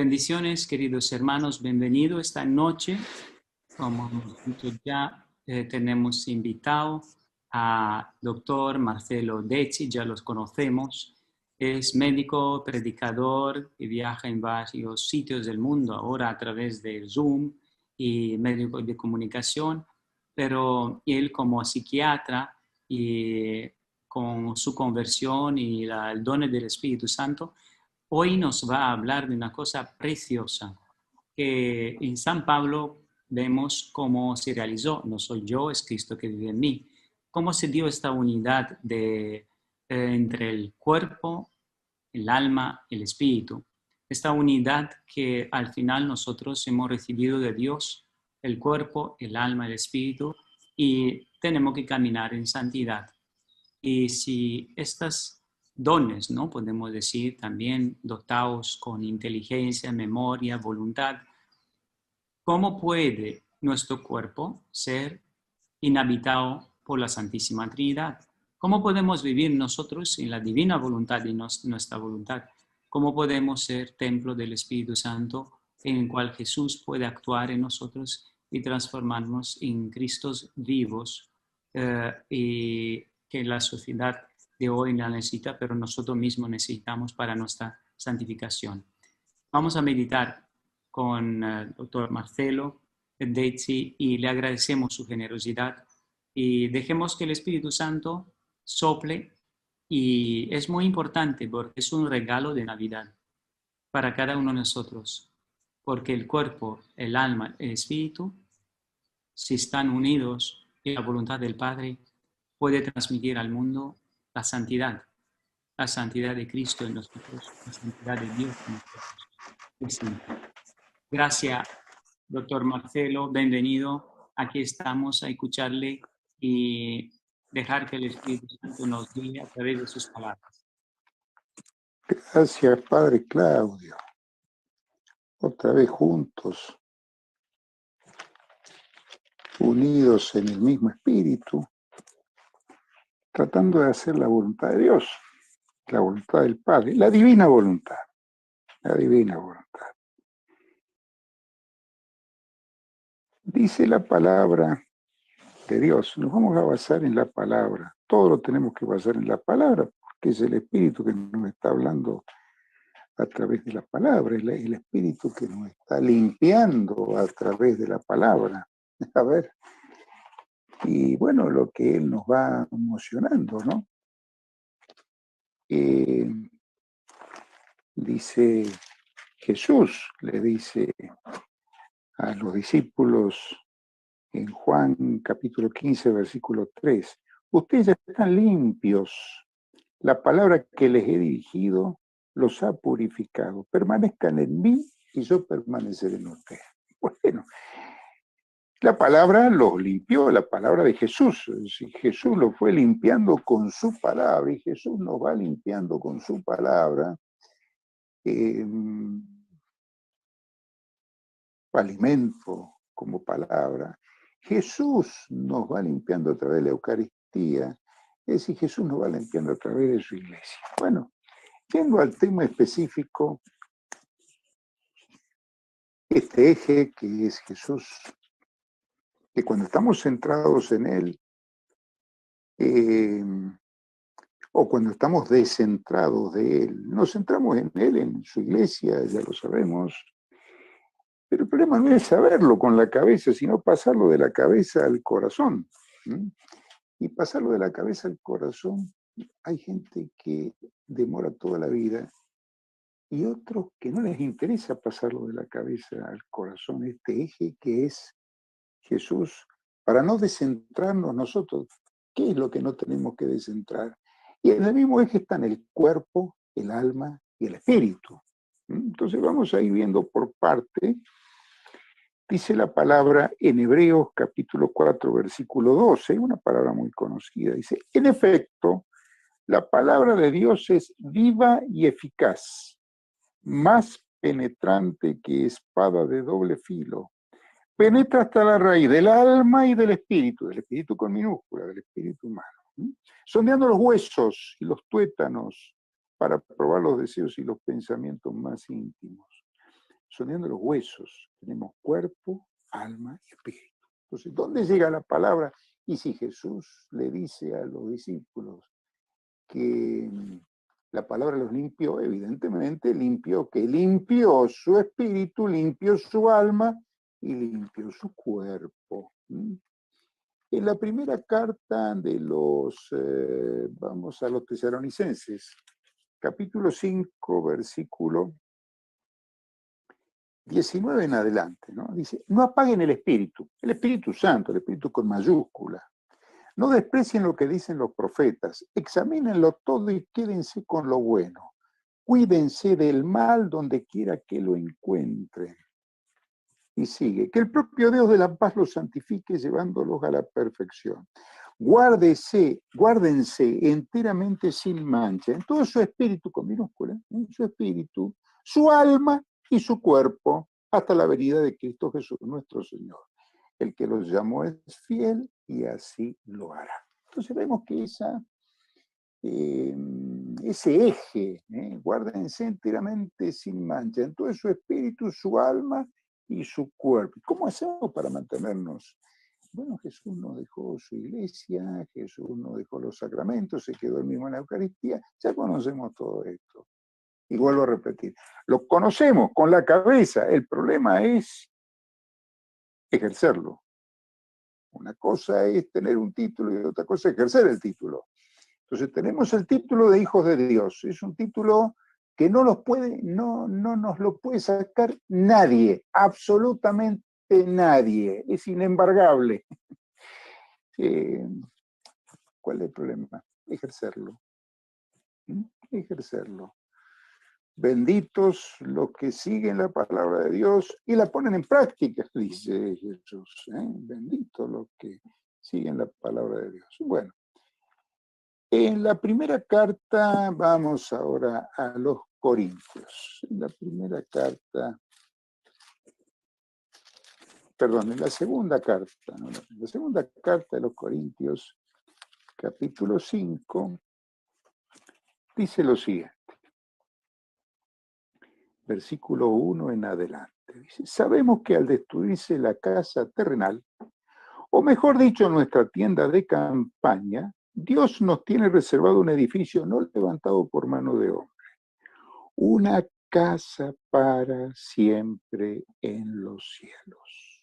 Bendiciones, queridos hermanos, bienvenido esta noche. Como hemos dicho ya, tenemos invitado a doctor Marcelo Decci, ya los conocemos. Es médico, predicador y viaja en varios sitios del mundo, ahora a través de Zoom y medios de comunicación, pero él como psiquiatra y con su conversión y el don del Espíritu Santo, hoy nos va a hablar de una cosa preciosa que en San Pablo vemos cómo se realizó. No soy yo, es Cristo que vive en mí. Cómo se dio esta unidad entre el cuerpo, el alma, el espíritu. Esta unidad que al final nosotros hemos recibido de Dios, el cuerpo, el alma, el espíritu, y tenemos que caminar en santidad. Y si estas dones, ¿no? Podemos decir también dotados con inteligencia, memoria, voluntad, ¿cómo puede nuestro cuerpo ser inhabitado por la Santísima Trinidad? ¿Cómo podemos vivir nosotros en la divina voluntad y nuestra voluntad? ¿Cómo podemos ser templo del Espíritu Santo en el cual Jesús puede actuar en nosotros y transformarnos en Cristos vivos y que la sociedad de hoy la necesita, pero nosotros mismos necesitamos para nuestra santificación? Vamos a meditar con el doctor Marcelo Decci y le agradecemos su generosidad y dejemos que el Espíritu Santo sople, y es muy importante porque es un regalo de Navidad para cada uno de nosotros, porque el cuerpo, el alma, el espíritu, si están unidos en la voluntad del Padre, puede transmitir al mundo la santidad de Cristo en nosotros, la santidad de Dios en nosotros. Gracias, doctor Marcelo, bienvenido. Aquí estamos a escucharle y dejar que el Espíritu Santo nos guíe a través de sus palabras. Gracias, Padre Claudio. Otra vez juntos, unidos en el mismo espíritu, tratando de hacer la voluntad de Dios, la voluntad del Padre, la divina voluntad, la divina voluntad. Dice la palabra de Dios, nos vamos a basar en la palabra, todo lo tenemos que basar en la palabra, porque es el Espíritu que nos está hablando a través de la palabra, es el Espíritu que nos está limpiando a través de la palabra. A ver, y bueno, lo que Él nos va emocionando, ¿no? Dice Jesús, le dice a los discípulos en Juan capítulo 15, versículo 3, ustedes ya están limpios, la palabra que les he dirigido los ha purificado, permanezcan en mí y yo permaneceré en ustedes. Bueno, la palabra los limpió, la palabra de Jesús. Jesús lo fue limpiando con su palabra y Jesús nos va limpiando con su palabra. Alimento como palabra. Jesús nos va limpiando a través de la Eucaristía. Es decir, Jesús nos va limpiando a través de su iglesia. Bueno, yendo al tema específico, este eje que es Jesús, que cuando estamos centrados en Él, o cuando estamos descentrados de Él, nos centramos en Él, en su iglesia, ya lo sabemos, pero el problema no es saberlo con la cabeza, sino pasarlo de la cabeza al corazón. Y pasarlo de la cabeza al corazón, hay gente que demora toda la vida y otros que no les interesa pasarlo de la cabeza al corazón, este eje que es Jesús, para no descentrarnos nosotros. ¿Qué es lo que no tenemos que descentrar? Y en el mismo eje están el cuerpo, el alma y el espíritu. Entonces vamos a ir viendo por parte. Dice la palabra en Hebreos capítulo 4, versículo 12, una palabra muy conocida. Dice, en efecto, la palabra de Dios es viva y eficaz, más penetrante que espada de doble filo. Penetra hasta la raíz del alma y del espíritu con minúscula, del espíritu humano. Sondeando los huesos y los tuétanos para probar los deseos y los pensamientos más íntimos. son uniendo los huesos. Tenemos cuerpo, alma y espíritu. Entonces, ¿dónde llega la palabra? Y si Jesús le dice a los discípulos que la palabra los limpió, evidentemente limpió, que limpió su espíritu, limpió su alma y limpió su cuerpo. En la primera carta de vamos a los Tesalonicenses, capítulo 5, versículo 19 en adelante, ¿no? Dice, no apaguen el Espíritu Santo, el Espíritu con mayúscula. No desprecien lo que dicen los profetas, examínenlo todo y quédense con lo bueno. Cuídense del mal donde quiera que lo encuentren. Y sigue, que el propio Dios de la paz los santifique llevándolos a la perfección. Guárdense enteramente sin mancha, en todo su espíritu, con minúscula, en su espíritu, su alma y su cuerpo, hasta la venida de Cristo Jesús, nuestro Señor. El que los llamó es fiel y así lo hará. Entonces vemos que ese eje, guárdense enteramente sin mancha, en todo su espíritu, su alma y su cuerpo. ¿Cómo hacemos para mantenernos? Bueno, Jesús nos dejó su iglesia, Jesús nos dejó los sacramentos, se quedó él mismo en la Eucaristía, ya conocemos todo esto. Y vuelvo a repetir, lo conocemos con la cabeza, el problema es ejercerlo. Una cosa es tener un título y otra cosa es ejercer el título. Entonces tenemos el título de hijos de Dios, es un título que no nos lo puede sacar nadie, absolutamente nadie, es inembargable. ¿Cuál es el problema? Ejercerlo. Ejercerlo. Benditos los que siguen la palabra de Dios y la ponen en práctica, dice Jesús. Benditos los que siguen la palabra de Dios. Bueno, en la primera carta, vamos ahora a los Corintios. En la segunda carta, la segunda carta de los Corintios, capítulo 5, dice lo siguiente. Versículo 1 en adelante. Dice, sabemos que al destruirse la casa terrenal, o mejor dicho, nuestra tienda de campaña, Dios nos tiene reservado un edificio no levantado por mano de hombre, una casa para siempre en los cielos.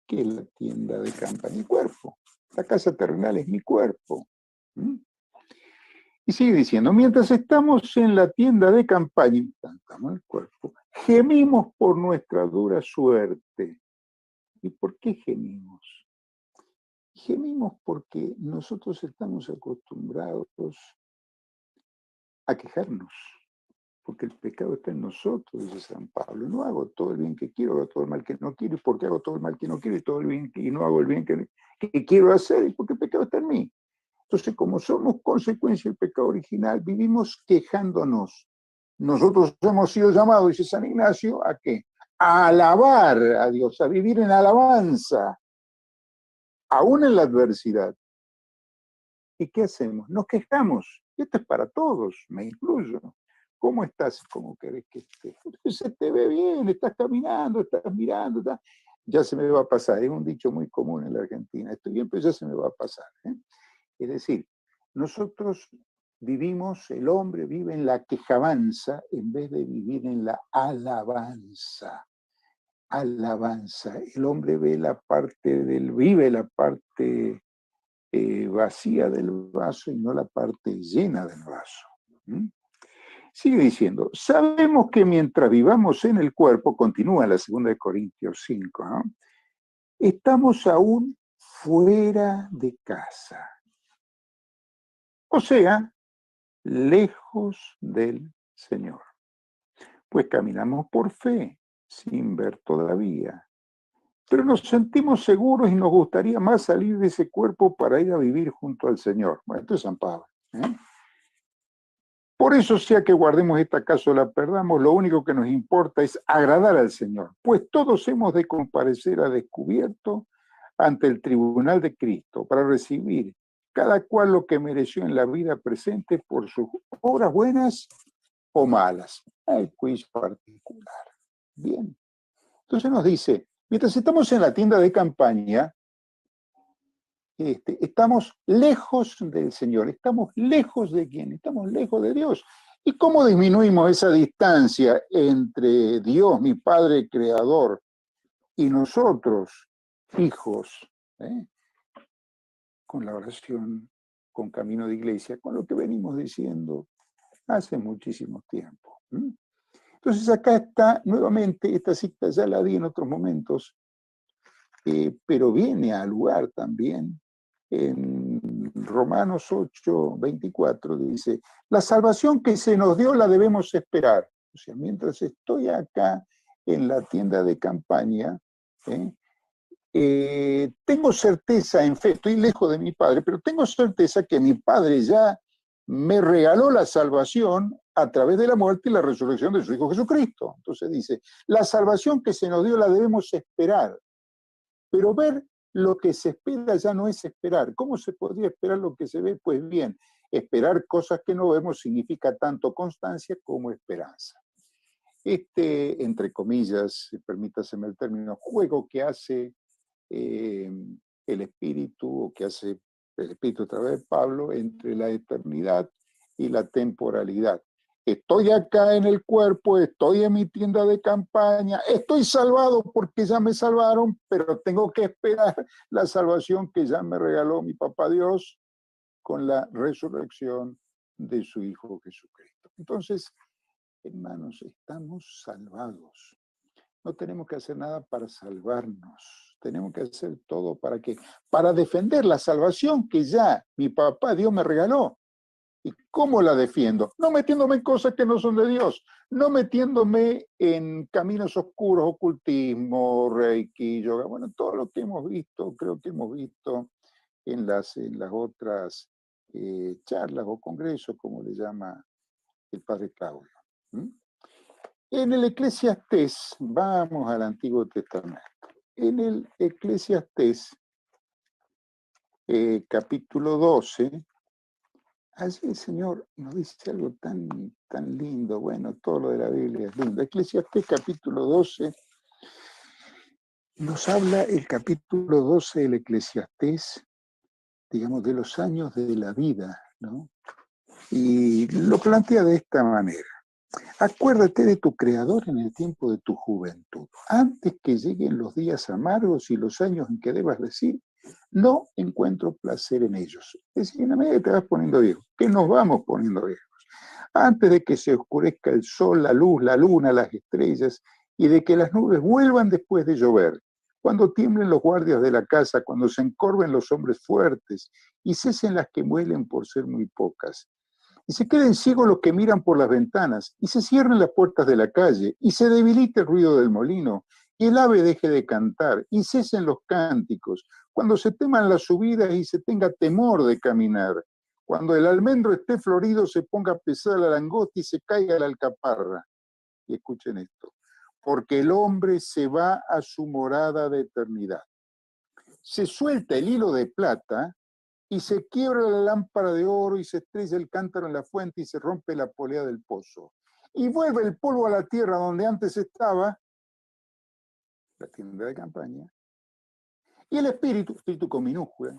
¿Qué es la tienda de campaña? Mi cuerpo. La casa terrenal es mi cuerpo. Y sigue diciendo, mientras estamos en la tienda de campaña, estamos en el cuerpo, gemimos por nuestra dura suerte. ¿Y por qué gemimos? Gemimos porque nosotros estamos acostumbrados a quejarnos, porque el pecado está en nosotros, dice San Pablo. No hago todo el bien que quiero, hago todo el mal que no quiero. ¿Y por qué hago todo el mal que no quiero y todo el bien y no hago el bien que quiero hacer? Y porque el pecado está en mí. Entonces, como somos consecuencia del pecado original, vivimos quejándonos. Nosotros hemos sido llamados, dice San Ignacio, ¿a qué? A alabar a Dios, a vivir en alabanza, aún en la adversidad. ¿Y qué hacemos? Nos quejamos. Y esto es para todos, me incluyo. ¿Cómo estás? ¿Cómo querés que estés? Se te ve bien, estás caminando, estás mirando. Ya se me va a pasar. Es un dicho muy común en la Argentina. Estoy bien, pero ya se me va a pasar. Es decir, nosotros vivimos, el hombre vive en la quejabanza en vez de vivir en la alabanza. Alabanza. El hombre vive la parte vacía del vaso y no la parte llena del vaso. Sigue diciendo, sabemos que mientras vivamos en el cuerpo, continúa la 2 Corintios 5, ¿no? Estamos aún fuera de casa. O sea, lejos del Señor. Pues caminamos por fe, sin ver todavía. Pero nos sentimos seguros y nos gustaría más salir de ese cuerpo para ir a vivir junto al Señor. Bueno, esto es San Pablo. Por eso, sea que guardemos esta casa o la perdamos, lo único que nos importa es agradar al Señor, pues todos hemos de comparecer a descubierto ante el tribunal de Cristo para recibir cada cual lo que mereció en la vida presente por sus obras buenas o malas. Hay quiz particular. Bien. Entonces nos dice, mientras estamos en la tienda de campaña, estamos lejos del Señor, estamos lejos de quién, estamos lejos de Dios. ¿Y cómo disminuimos esa distancia entre Dios, mi Padre Creador, y nosotros, hijos? Con la oración, con camino de iglesia, con lo que venimos diciendo hace muchísimo tiempo. Entonces acá está nuevamente, esta cita ya la di en otros momentos, pero viene al lugar también. En Romanos 8:24 dice, la salvación que se nos dio la debemos esperar. O sea, mientras estoy acá en la tienda de campaña, tengo certeza en fe, estoy lejos de mi Padre, pero tengo certeza que mi Padre ya me regaló la salvación a través de la muerte y la resurrección de su Hijo Jesucristo. Entonces dice, la salvación que se nos dio la debemos esperar. Pero ver lo que se espera ya no es esperar. ¿Cómo se podría esperar lo que se ve? Pues bien, esperar cosas que no vemos significa tanto constancia como esperanza. Entre comillas, permítaseme el término, juego que hace el Espíritu, o que hace el Espíritu a través de Pablo, entre la eternidad y la temporalidad. Estoy acá en el cuerpo, estoy en mi tienda de campaña, estoy salvado porque ya me salvaron, pero tengo que esperar la salvación que ya me regaló mi papá Dios con la resurrección de su Hijo Jesucristo. Entonces, hermanos, estamos salvados. No tenemos que hacer nada para salvarnos. Tenemos que hacer todo para ¿qué? Para defender la salvación que ya mi papá Dios me regaló. ¿Y cómo la defiendo? No metiéndome en cosas que no son de Dios, no metiéndome en caminos oscuros, ocultismo, reiki, yoga, bueno, todo lo que hemos visto, creo que hemos visto en las otras charlas o congresos, como le llama el padre Claudio. En el Eclesiastés, vamos al Antiguo Testamento, en el Eclesiastés, capítulo 12, allí el Señor nos dice algo tan, tan lindo. Bueno, todo lo de la Biblia es lindo. Eclesiastés capítulo 12, nos habla el capítulo 12 del Eclesiastés, digamos, de los años de la vida, ¿no? Y lo plantea de esta manera. Acuérdate de tu Creador en el tiempo de tu juventud, antes que lleguen los días amargos y los años en que debas decir, no encuentro placer en ellos. Es decir, en la medida que te vas poniendo viejo, que nos vamos poniendo viejos, antes de que se oscurezca el sol, la luz, la luna, las estrellas, y de que las nubes vuelvan después de llover, cuando tiemblen los guardias de la casa, cuando se encorven los hombres fuertes, y cesen las que muelen por ser muy pocas, y se queden ciegos los que miran por las ventanas, y se cierren las puertas de la calle, y se debilite el ruido del molino, y el ave deje de cantar, y cesen los cánticos, cuando se teman las subidas y se tenga temor de caminar, cuando el almendro esté florido, se ponga pesada la langosta y se caiga la alcaparra. Y escuchen esto, porque el hombre se va a su morada de eternidad. Se suelta el hilo de plata, y se quiebra la lámpara de oro, y se estrella el cántaro en la fuente, y se rompe la polea del pozo. Y vuelve el polvo a la tierra donde antes estaba, la tienda de campaña, y el espíritu con minúscula,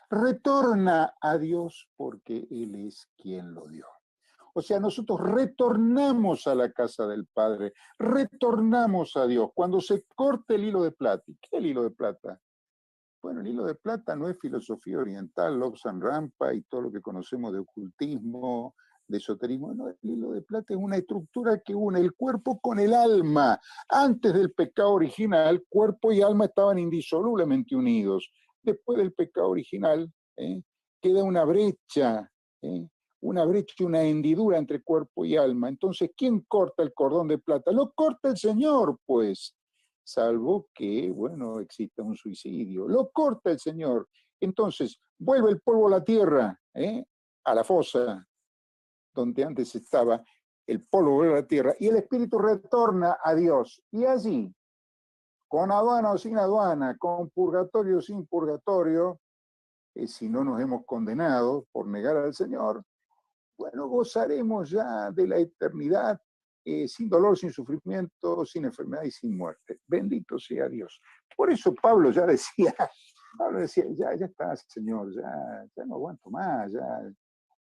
retorna a Dios porque Él es quien lo dio. O sea, nosotros retornamos a la casa del Padre, retornamos a Dios. Cuando se corte el hilo de plata, ¿y qué es el hilo de plata? Bueno, el hilo de plata no es filosofía oriental, Lobsang Rampa y todo lo que conocemos de ocultismo, de esoterismo. No, el hilo de plata es una estructura que une el cuerpo con el alma. Antes del pecado original, cuerpo y alma estaban indisolublemente unidos. Después del pecado original, queda una brecha, una hendidura entre cuerpo y alma. Entonces, ¿quién corta el cordón de plata? Lo corta el Señor, pues. Salvo que, bueno, exista un suicidio. Lo corta el Señor. Entonces, vuelve el polvo a la tierra, a la fosa, donde antes estaba el polvo, vuelve a la tierra, y el espíritu retorna a Dios. Y allí, con aduana o sin aduana, con purgatorio o sin purgatorio, si no nos hemos condenado por negar al Señor, bueno, gozaremos ya de la eternidad sin dolor, sin sufrimiento, sin enfermedad y sin muerte. Bendito sea Dios. Por eso Pablo decía, ya está, Señor, ya no aguanto más,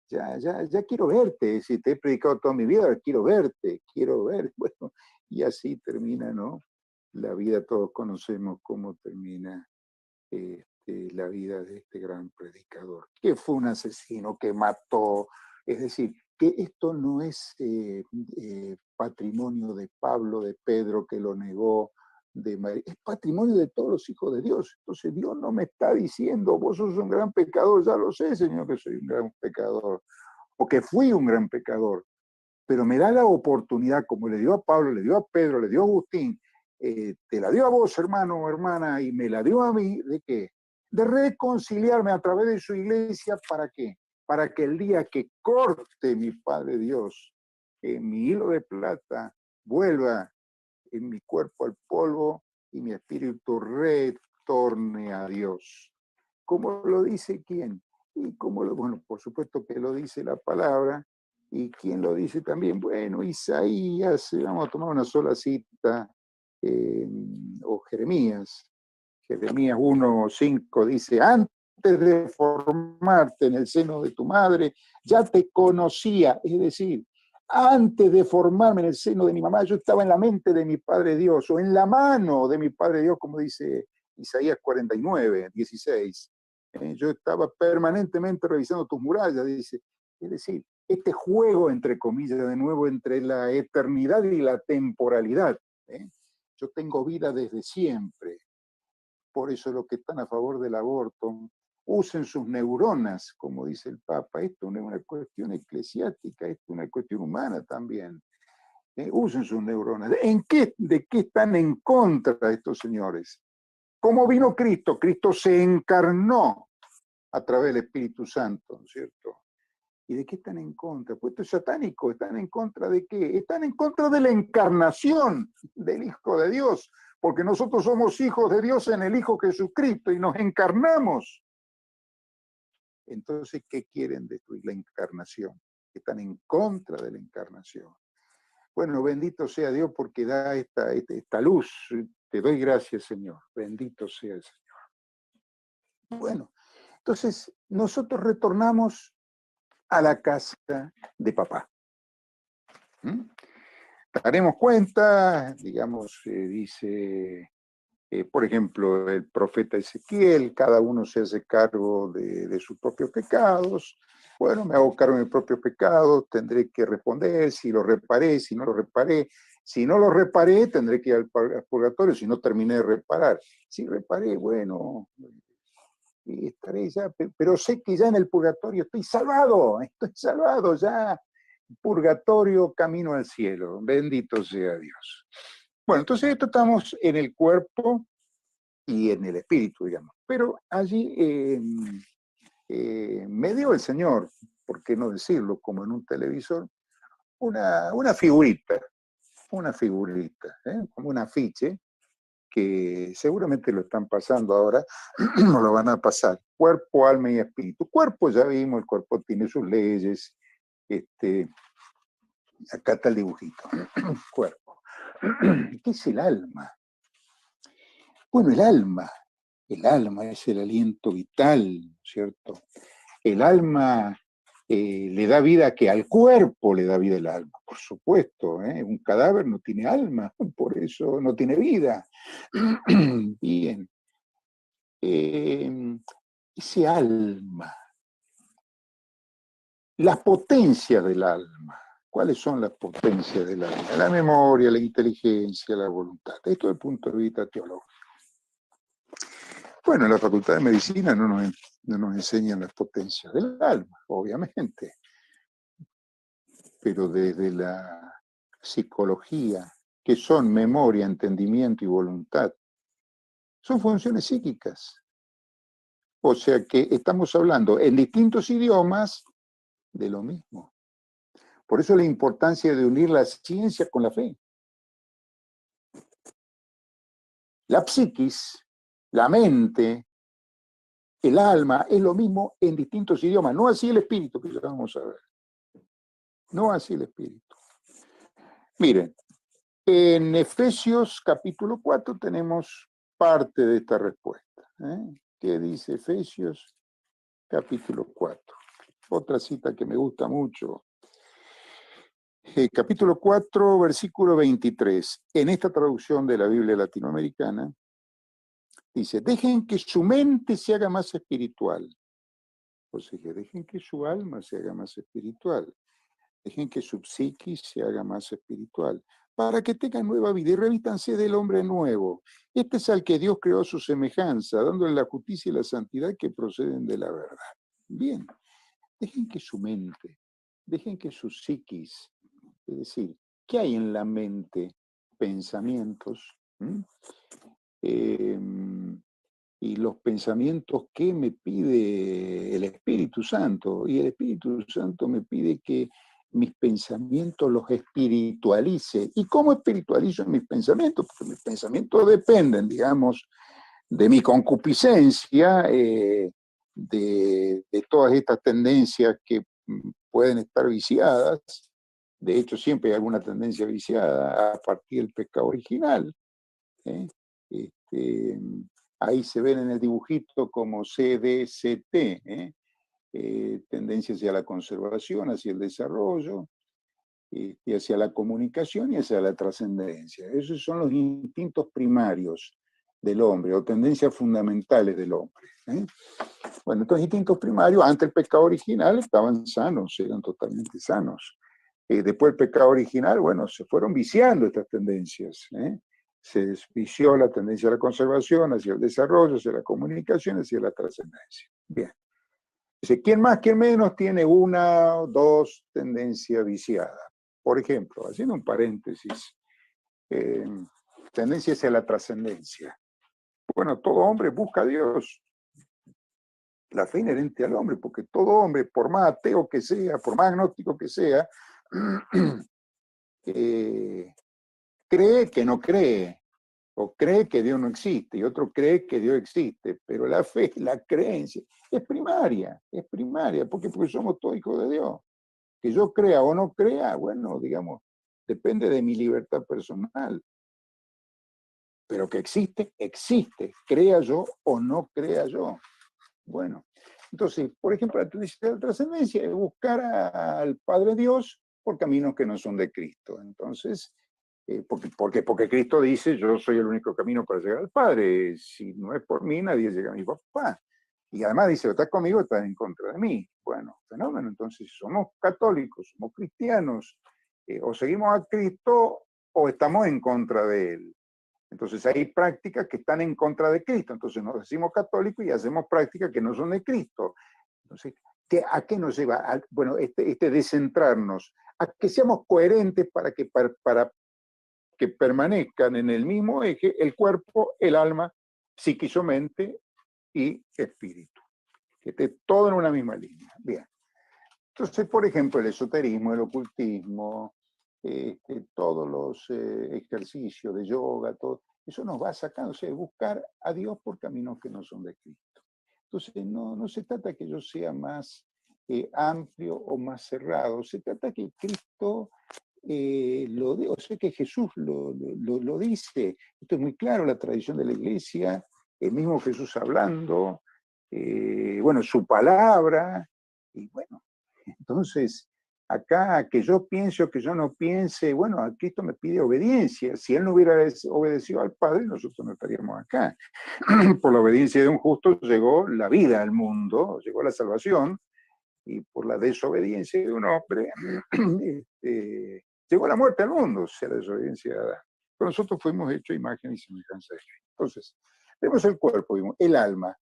ya quiero verte. Si te he predicado toda mi vida, quiero verte, quiero ver. Bueno, y así termina, ¿no? La vida, todos conocemos cómo termina la vida de este gran predicador, que fue un asesino, que mató. Es decir, que esto no es patrimonio de Pablo, de Pedro, que lo negó, de María, es patrimonio de todos los hijos de Dios. Entonces Dios no me está diciendo, vos sos un gran pecador, ya lo sé, Señor, que soy un gran pecador, o que fui un gran pecador, pero me da la oportunidad, como le dio a Pablo, le dio a Pedro, le dio a Agustín, te la dio a vos, hermano o hermana, y me la dio a mí, ¿de qué? De reconciliarme a través de su iglesia, ¿para qué? Para que el día que corte mi Padre Dios, mi hilo de plata vuelva en mi cuerpo al polvo y mi espíritu retorne a Dios. ¿Cómo lo dice quién? Y bueno, por supuesto que lo dice la palabra. ¿Y quién lo dice también? Bueno, Isaías, vamos a tomar una sola cita, o Jeremías. Jeremías 1:5 dice, antes de formarte en el seno de tu madre, ya te conocía. Es decir, antes de formarme en el seno de mi mamá, yo estaba en la mente de mi Padre Dios, o en la mano de mi Padre Dios, como dice Isaías 49:16. Yo estaba permanentemente revisando tus murallas, dice. Es decir, este juego, entre comillas, de nuevo, entre la eternidad y la temporalidad. Yo tengo vida desde siempre. Por eso los que están a favor del aborto, usen sus neuronas, como dice el Papa. Esto no es una cuestión eclesiástica, esto es una cuestión humana también. Usen sus neuronas. ¿De qué están en contra estos señores? ¿Cómo vino Cristo? Cristo se encarnó a través del Espíritu Santo, ¿no es cierto? ¿Y de qué están en contra? Pues esto es satánico. ¿Están en contra de qué? Están en contra de la encarnación del Hijo de Dios, porque nosotros somos hijos de Dios en el Hijo Jesucristo y nos encarnamos. Entonces, ¿qué quieren destruir? La encarnación. Están en contra de la encarnación. Bueno, bendito sea Dios porque da esta luz. Te doy gracias, Señor. Bendito sea el Señor. Bueno, entonces nosotros retornamos a la casa de papá. Daremos cuenta, digamos, dice, por ejemplo, el profeta Ezequiel, cada uno se hace cargo de sus propios pecados. Bueno, me hago cargo de mis propios pecados, tendré que responder si lo reparé, si no lo reparé. Si no lo reparé, tendré que ir al purgatorio, si no terminé de reparar. Si reparé, bueno, estaré ya, pero sé que ya en el purgatorio estoy salvado ya. Purgatorio, camino al cielo. Bendito sea Dios. Bueno, entonces esto estamos en el cuerpo y en el espíritu, digamos. Pero allí me dio el Señor, ¿por qué no decirlo? Como en un televisor, una figurita, como un afiche, que seguramente lo están pasando ahora, no lo van a pasar. Cuerpo, alma y espíritu. Cuerpo, ya vimos, el cuerpo tiene sus leyes. Acá está el dibujito. Cuerpo. ¿Qué es el alma? Bueno, el alma es el aliento vital, ¿cierto? El alma le da vida, que al cuerpo le da vida el alma, por supuesto. Un cadáver no tiene alma, por eso no tiene vida. Bien. Ese alma, las potencias del alma. ¿Cuáles son las potencias del alma? La memoria, la inteligencia, la voluntad. Esto desde el punto de vista teológico. Bueno, en la Facultad de Medicina no nos enseñan las potencias del alma, obviamente. Pero desde la psicología, que son memoria, entendimiento y voluntad, son funciones psíquicas. O sea que estamos hablando en distintos idiomas de lo mismo. Por eso la importancia de unir la ciencia con la fe. La psiquis, la mente, el alma, es lo mismo en distintos idiomas. No así el espíritu, que ya vamos a ver. No así el espíritu. Miren, en Efesios capítulo 4 tenemos parte de esta respuesta. ¿Qué dice Efesios capítulo 4? Otra cita que me gusta mucho. Capítulo 4, versículo 23. En esta traducción de la Biblia latinoamericana, dice, dejen que su mente se haga más espiritual. O sea, que dejen que su alma se haga más espiritual. Dejen que su psiquis se haga más espiritual, para que tengan nueva vida y revístanse del hombre nuevo. Este es al que Dios creó a su semejanza, dándole la justicia y la santidad que proceden de la verdad. Bien, dejen que su mente, dejen que su psiquis, es decir, ¿qué hay en la mente? Pensamientos. Y los pensamientos que me pide el Espíritu Santo. Y el Espíritu Santo me pide que mis pensamientos los espiritualice. ¿Y cómo espiritualizo mis pensamientos? Porque mis pensamientos dependen, digamos, de mi concupiscencia, de todas estas tendencias que pueden estar viciadas. De hecho, siempre hay alguna tendencia viciada a partir del pecado original. Ahí se ven en el dibujito como CDCT, tendencia hacia la conservación, hacia el desarrollo, y hacia la comunicación y hacia la trascendencia. Esos son los instintos primarios del hombre, o tendencias fundamentales del hombre. Bueno, estos instintos primarios, ante el pecado original, estaban sanos, eran totalmente sanos. Después del pecado original, bueno, se fueron viciando estas tendencias. Se desvició la tendencia a la conservación, hacia el desarrollo, hacia la comunicación, hacia la trascendencia. Bien. Dice, ¿quién más, quién menos tiene una o dos tendencias viciadas? Por ejemplo, haciendo un paréntesis, tendencia hacia la trascendencia. Bueno, todo hombre busca a Dios. La fe inherente al hombre, porque todo hombre, por más ateo que sea, por más agnóstico que sea, cree que no cree, o cree que Dios no existe, y otro cree que Dios existe, pero la fe, la creencia, es primaria, porque somos todos hijos de Dios. Que yo crea o no crea, bueno, digamos, depende de mi libertad personal. Pero que existe, existe, crea yo o no crea yo. Bueno, entonces, por ejemplo, la tendencia de la trascendencia es buscar al Padre Dios por caminos que no son de Cristo. Entonces, porque Cristo dice, yo soy el único camino para llegar al Padre. Si no es por mí, nadie llega a mi papá. Y además dice, estás conmigo, estás en contra de mí. Bueno, fenómeno. Entonces, somos católicos, somos cristianos, o seguimos a Cristo o estamos en contra de Él. Entonces hay prácticas que están en contra de Cristo. Entonces nos decimos católicos y hacemos prácticas que no son de Cristo. Entonces, ¿a qué nos lleva? Bueno, este descentrarnos, a que seamos coherentes para que permanezcan en el mismo eje el cuerpo, el alma, psiquis o mente y espíritu. Que esté todo en una misma línea. Bien. Entonces, por ejemplo, el esoterismo, el ocultismo, todos los ejercicios de yoga, todo, eso nos va sacando, o sea, buscar a Dios por caminos que no son de Cristo. Entonces, no se trata que yo sea más amplio o más cerrado, se trata que Cristo o sea, que Jesús lo dice. Esto es muy claro, la tradición de la Iglesia, el mismo Jesús hablando, bueno, su palabra, y bueno, entonces, acá que yo piense o que yo no piense, bueno, a Cristo me pide obediencia. Si Él no hubiera obedecido al Padre, nosotros no estaríamos acá. Por la obediencia de un justo llegó la vida al mundo, llegó la salvación, y por la desobediencia de un hombre, llegó la muerte al mundo, o sea, la desobediencia de Adán. Pero nosotros fuimos hechos imagen y semejanza de Dios. Entonces, vemos el cuerpo, vimos el alma,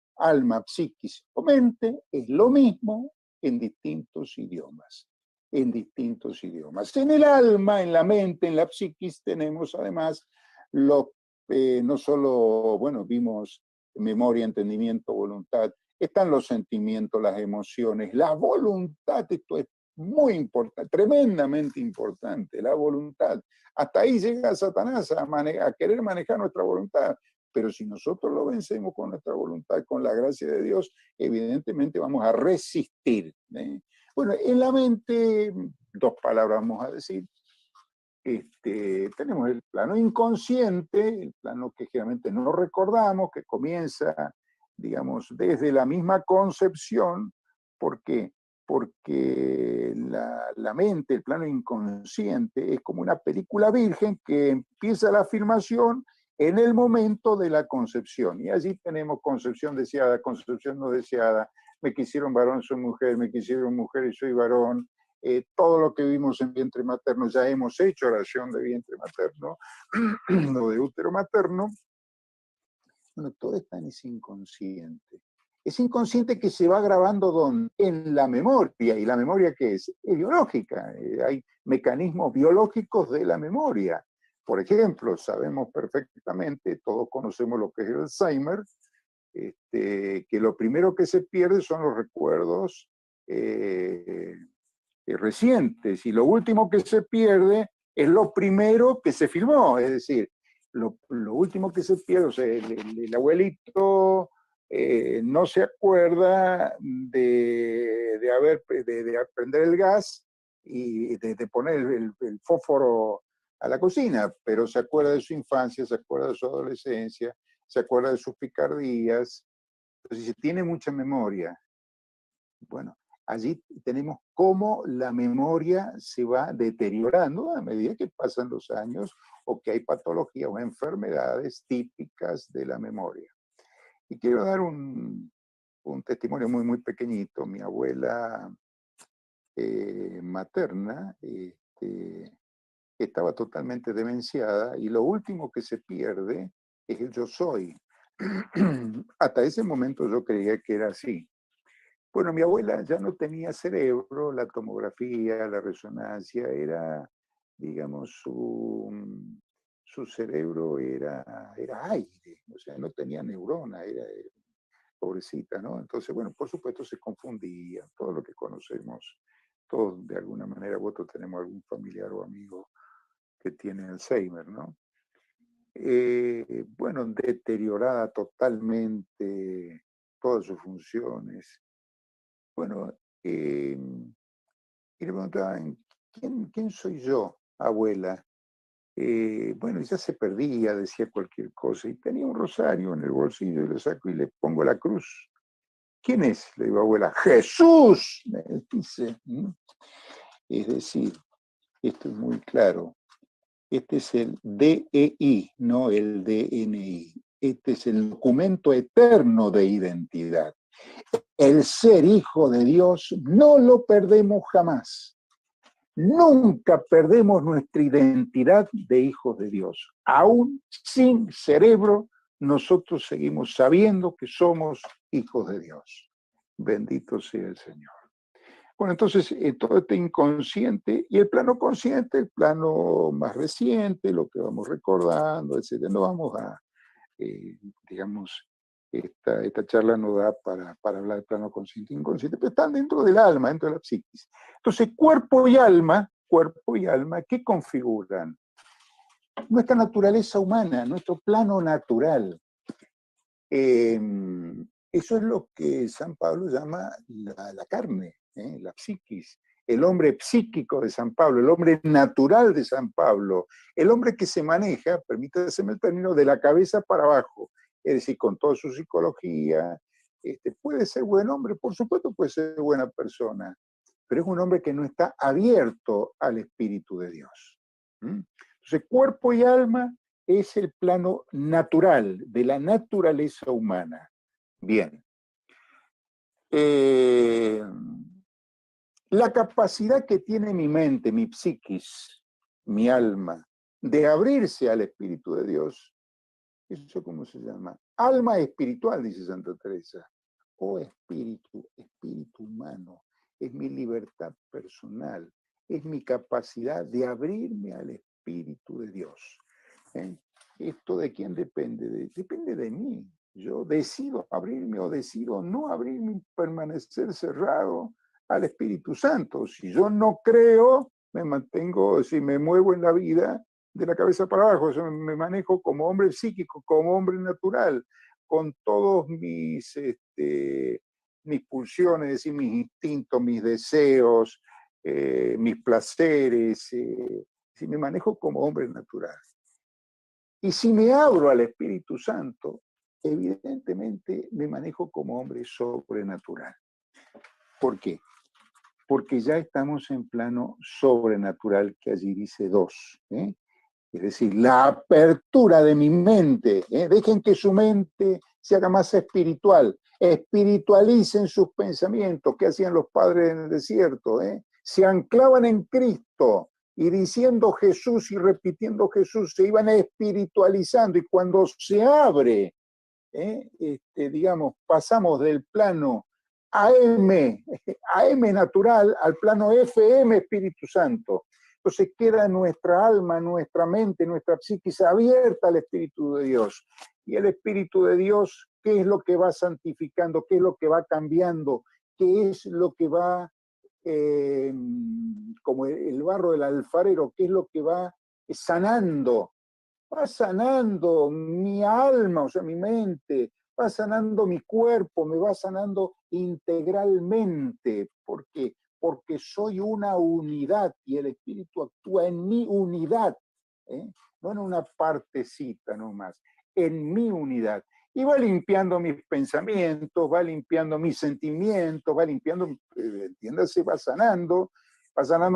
psiquis o mente, es lo mismo en distintos idiomas. En distintos idiomas. En el alma, en la mente, en la psiquis, tenemos además no solo, bueno, vimos memoria, entendimiento, voluntad, están los sentimientos, las emociones, la voluntad, esto es muy importante, tremendamente importante, la voluntad. Hasta ahí llega Satanás a querer manejar nuestra voluntad, pero si nosotros lo vencemos con nuestra voluntad, con la gracia de Dios, evidentemente vamos a resistir. Bueno, en la mente, dos palabras vamos a decir. tenemos el plano inconsciente, el plano que generalmente no recordamos, que comienza, digamos, desde la misma concepción. ¿Por qué? Porque la mente, el plano inconsciente, es como una película virgen que empieza la afirmación en el momento de la concepción. Y allí tenemos concepción deseada, concepción no deseada, me quisieron varón, soy mujer, me quisieron mujer y soy varón. Todo lo que vimos en vientre materno, ya hemos hecho oración de vientre materno o de útero materno. Bueno, todo está en ese inconsciente. Es inconsciente que se va grabando ¿dónde? En la memoria. ¿Y la memoria qué es? Es biológica. Hay mecanismos biológicos de la memoria. Por ejemplo, sabemos perfectamente, todos conocemos lo que es el Alzheimer, que lo primero que se pierde son los recuerdos recientes, y lo último que se pierde es lo primero que se filmó, es decir, lo último que se pierde, o sea, el abuelito no se acuerda de aprender el gas y de poner el fósforo a la cocina, pero se acuerda de su infancia, se acuerda de su adolescencia, se acuerda de sus picardías. Entonces, si tiene mucha memoria, bueno, allí tenemos cómo la memoria se va deteriorando a medida que pasan los años o que hay patologías o enfermedades típicas de la memoria. Y quiero dar un testimonio muy, muy pequeñito. Mi abuela materna estaba totalmente demenciada y lo último que se pierde es el yo soy. Hasta ese momento yo creía que era así. Bueno, mi abuela ya no tenía cerebro, la tomografía, la resonancia, era, digamos, su cerebro era aire, o sea, no tenía neurona, era pobrecita, ¿no? Entonces, bueno, por supuesto se confundía, todo lo que conocemos, todos de alguna manera u otra tenemos algún familiar o amigo que tiene Alzheimer, ¿no? Bueno, deteriorada totalmente todas sus funciones. Bueno, y le preguntaban, ¿quién soy yo, abuela? Bueno, ya se perdía, decía cualquier cosa, y tenía un rosario en el bolsillo y lo saco y le pongo la cruz. ¿Quién es? Le digo, abuela, Jesús, me dice. Es decir, esto es muy claro. Este es el DEI, no el DNI. Este es el documento eterno de identidad. El ser hijo de Dios no lo perdemos jamás. Nunca perdemos nuestra identidad de hijos de Dios. Aún sin cerebro, nosotros seguimos sabiendo que somos hijos de Dios. Bendito sea el Señor. Bueno, entonces todo este inconsciente y el plano consciente, el plano más reciente, lo que vamos recordando, etc. No vamos a, digamos, esta charla no da para hablar del plano consciente e inconsciente, pero están dentro del alma, dentro de la psiquis. Entonces, cuerpo y alma, ¿qué configuran? Nuestra naturaleza humana, nuestro plano natural. Eso es lo que San Pablo llama la carne, la psiquis, el hombre psíquico de San Pablo, el hombre natural de San Pablo, el hombre que se maneja, permítaseme el término, de la cabeza para abajo, es decir, con toda su psicología. Puede ser buen hombre, por supuesto puede ser buena persona, pero es un hombre que no está abierto al Espíritu de Dios. Entonces, cuerpo y alma es el plano natural, de la naturaleza humana. Bien. La capacidad que tiene mi mente, mi psiquis, mi alma, de abrirse al Espíritu de Dios, ¿eso cómo se llama? Alma espiritual, dice Santa Teresa. O espíritu humano. Es mi libertad personal. Es mi capacidad de abrirme al Espíritu de Dios. ¿Esto de quién depende? Depende de mí. Yo decido abrirme o decido no abrirme, permanecer cerrado al Espíritu Santo. Si yo no creo, me mantengo, si me muevo en la vida de la cabeza para abajo, yo me manejo como hombre psíquico, como hombre natural, con todos mis pulsiones y mis instintos, mis deseos, mis placeres, si me manejo como hombre natural. Y si me abro al Espíritu Santo, evidentemente me manejo como hombre sobrenatural. ¿Por qué? Porque ya estamos en plano sobrenatural, que allí dice 2. Es decir, la apertura de mi mente. Dejen que su mente se haga más espiritual. Espiritualicen sus pensamientos. ¿Qué hacían los padres en el desierto? Se anclaban en Cristo y diciendo Jesús y repitiendo Jesús, se iban espiritualizando. Y cuando se abre, digamos, pasamos del plano AM natural al plano FM Espíritu Santo. Entonces queda nuestra alma, nuestra mente, nuestra psiquis abierta al Espíritu de Dios. Y el Espíritu de Dios, ¿qué es lo que va santificando? ¿Qué es lo que va cambiando? ¿Qué es lo que va, como el barro del alfarero, qué es lo que va sanando? Va sanando mi alma, o sea, mi mente, va sanando mi cuerpo, me va sanando integralmente. ¿Por qué? Porque soy una unidad y el Espíritu actúa en mi unidad, no en una partecita nomás, en mi unidad. Y va limpiando mis pensamientos, va limpiando mis sentimientos, va limpiando, entiéndase, va sanando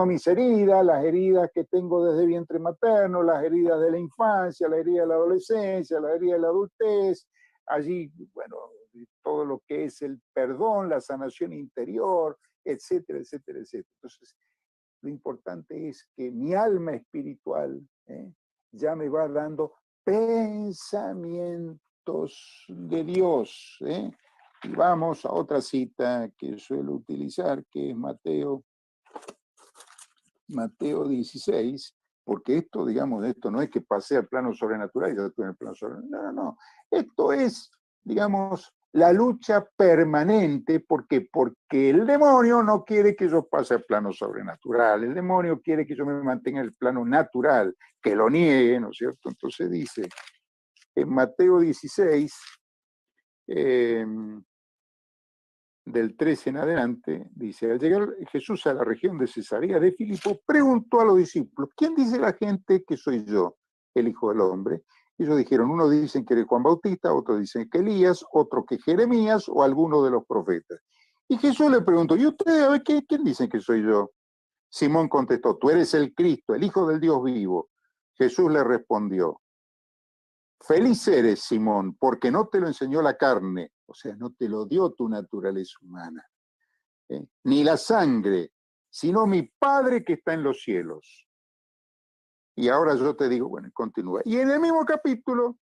mis heridas, las heridas que tengo desde vientre materno, las heridas de la infancia, la herida de la adolescencia, la herida de la adultez, allí, bueno, todo lo que es el perdón, la sanación interior, etcétera, etcétera, etcétera. Entonces, lo importante es que mi alma espiritual ya me va dando pensamientos de Dios. Y vamos a otra cita que suelo utilizar, que es Mateo 16, porque esto, digamos, esto no es que pase al plano sobrenatural y yo estoy en el plano sobrenatural. No, no, no. Esto es, digamos, la lucha permanente. ¿Por qué? Porque el demonio no quiere que yo pase al plano sobrenatural. El demonio quiere que yo me mantenga en el plano natural, que lo niegue, ¿no es cierto? Entonces dice, en Mateo 16, del 13 en adelante, dice, al llegar Jesús a la región de Cesarea de Filipo, preguntó a los discípulos, ¿quién dice la gente que soy yo, el Hijo del Hombre? Ellos dijeron, unos dicen que eres Juan Bautista, otros dicen que Elías, otros que Jeremías o alguno de los profetas. Y Jesús le preguntó, ¿y ustedes, a ver, quién dicen que soy yo? Simón contestó, tú eres el Cristo, el Hijo del Dios vivo. Jesús le respondió, feliz eres, Simón, porque no te lo enseñó la carne, o sea, no te lo dio tu naturaleza humana, ni la sangre, sino mi Padre que está en los cielos. Y ahora yo te digo, bueno, continúa. Y en el mismo capítulo,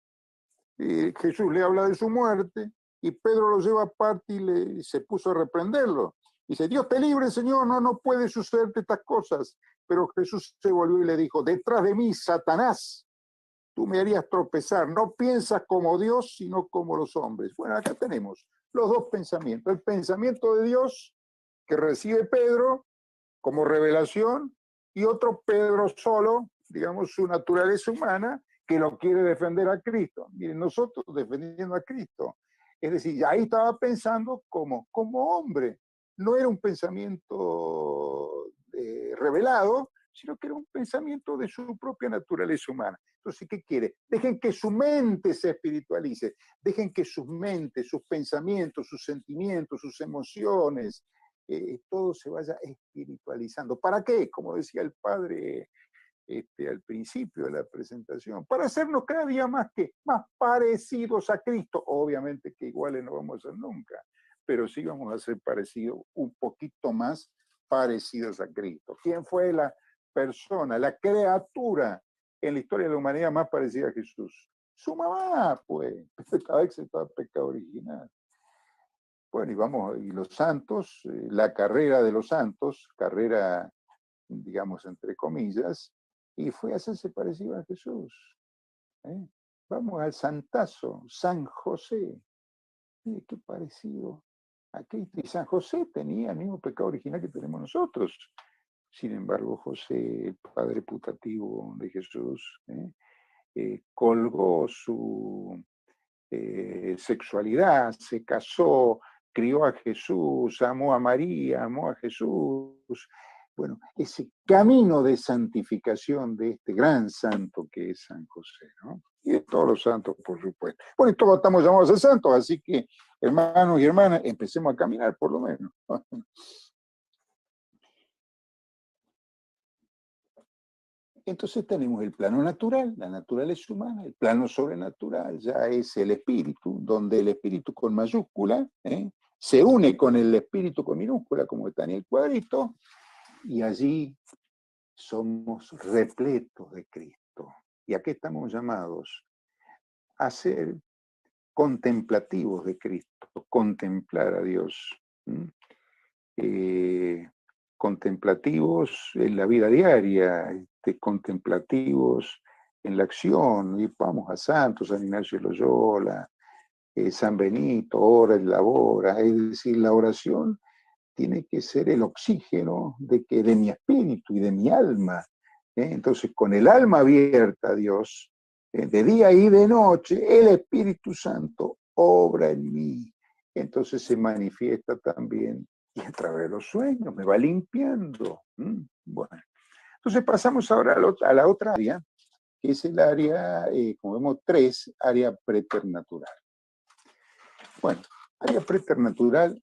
Jesús le habla de su muerte, y Pedro lo lleva aparte y se puso a reprenderlo. Dice, Dios te libre, Señor, no puede sucederte estas cosas. Pero Jesús se volvió y le dijo, detrás de mí, Satanás, tú me harías tropezar. No piensas como Dios, sino como los hombres. Bueno, acá tenemos los dos pensamientos. El pensamiento de Dios que recibe Pedro como revelación y otro Pedro solo, digamos, su naturaleza humana, que lo quiere defender a Cristo. Miren, nosotros defendiendo a Cristo. Es decir, ahí estaba pensando como hombre. No era un pensamiento revelado, sino que era un pensamiento de su propia naturaleza humana. Entonces, ¿qué quiere? Dejen que su mente se espiritualice, dejen que sus mentes, sus pensamientos, sus sentimientos, sus emociones, todo se vaya espiritualizando. ¿Para qué? Como decía el padre al principio de la presentación, para hacernos cada día más parecidos a Cristo. Obviamente que iguales no vamos a ser nunca, pero sí vamos a ser parecidos, un poquito más parecidos a Cristo. ¿Quién fue la persona, la criatura en la historia de la humanidad más parecida a Jesús? Su mamá, pues, cada vez estaba pecado original. Bueno, y los santos, la carrera de los santos, carrera, digamos, entre comillas, y fue a hacerse parecido a Jesús. Vamos al santazo, San José. Mire qué parecido a Cristo. Y San José tenía el mismo pecado original que tenemos nosotros. Sin embargo, José, el padre putativo de Jesús, colgó su sexualidad, se casó, crió a Jesús, amó a María, amó a Jesús. bueno, ese camino de santificación de este gran santo que es San José, ¿no? Y de todos los santos, por supuesto. Bueno, y todos estamos llamados a ser santos, así que, hermanos y hermanas, empecemos a caminar, por lo menos. Entonces tenemos el plano natural, la naturaleza humana, el plano sobrenatural, ya es el espíritu, donde el espíritu con mayúscula se une con el espíritu con minúscula, como está en el cuadrito, y allí somos repletos de Cristo. Y aquí estamos llamados a ser contemplativos de Cristo, contemplar a Dios. Contemplativos en la vida diaria, contemplativos en la acción, y vamos a santos, San Ignacio de Loyola, San Benito, ora y labora, es decir, la oración tiene que ser el oxígeno de mi espíritu y de mi alma. Entonces, con el alma abierta a Dios, de día y de noche, el Espíritu Santo obra en mí. Entonces se manifiesta también y a través de los sueños, me va limpiando. Bueno, entonces pasamos ahora a la otra área, que es el área, como vemos, 3, área preternatural. Bueno, área preternatural,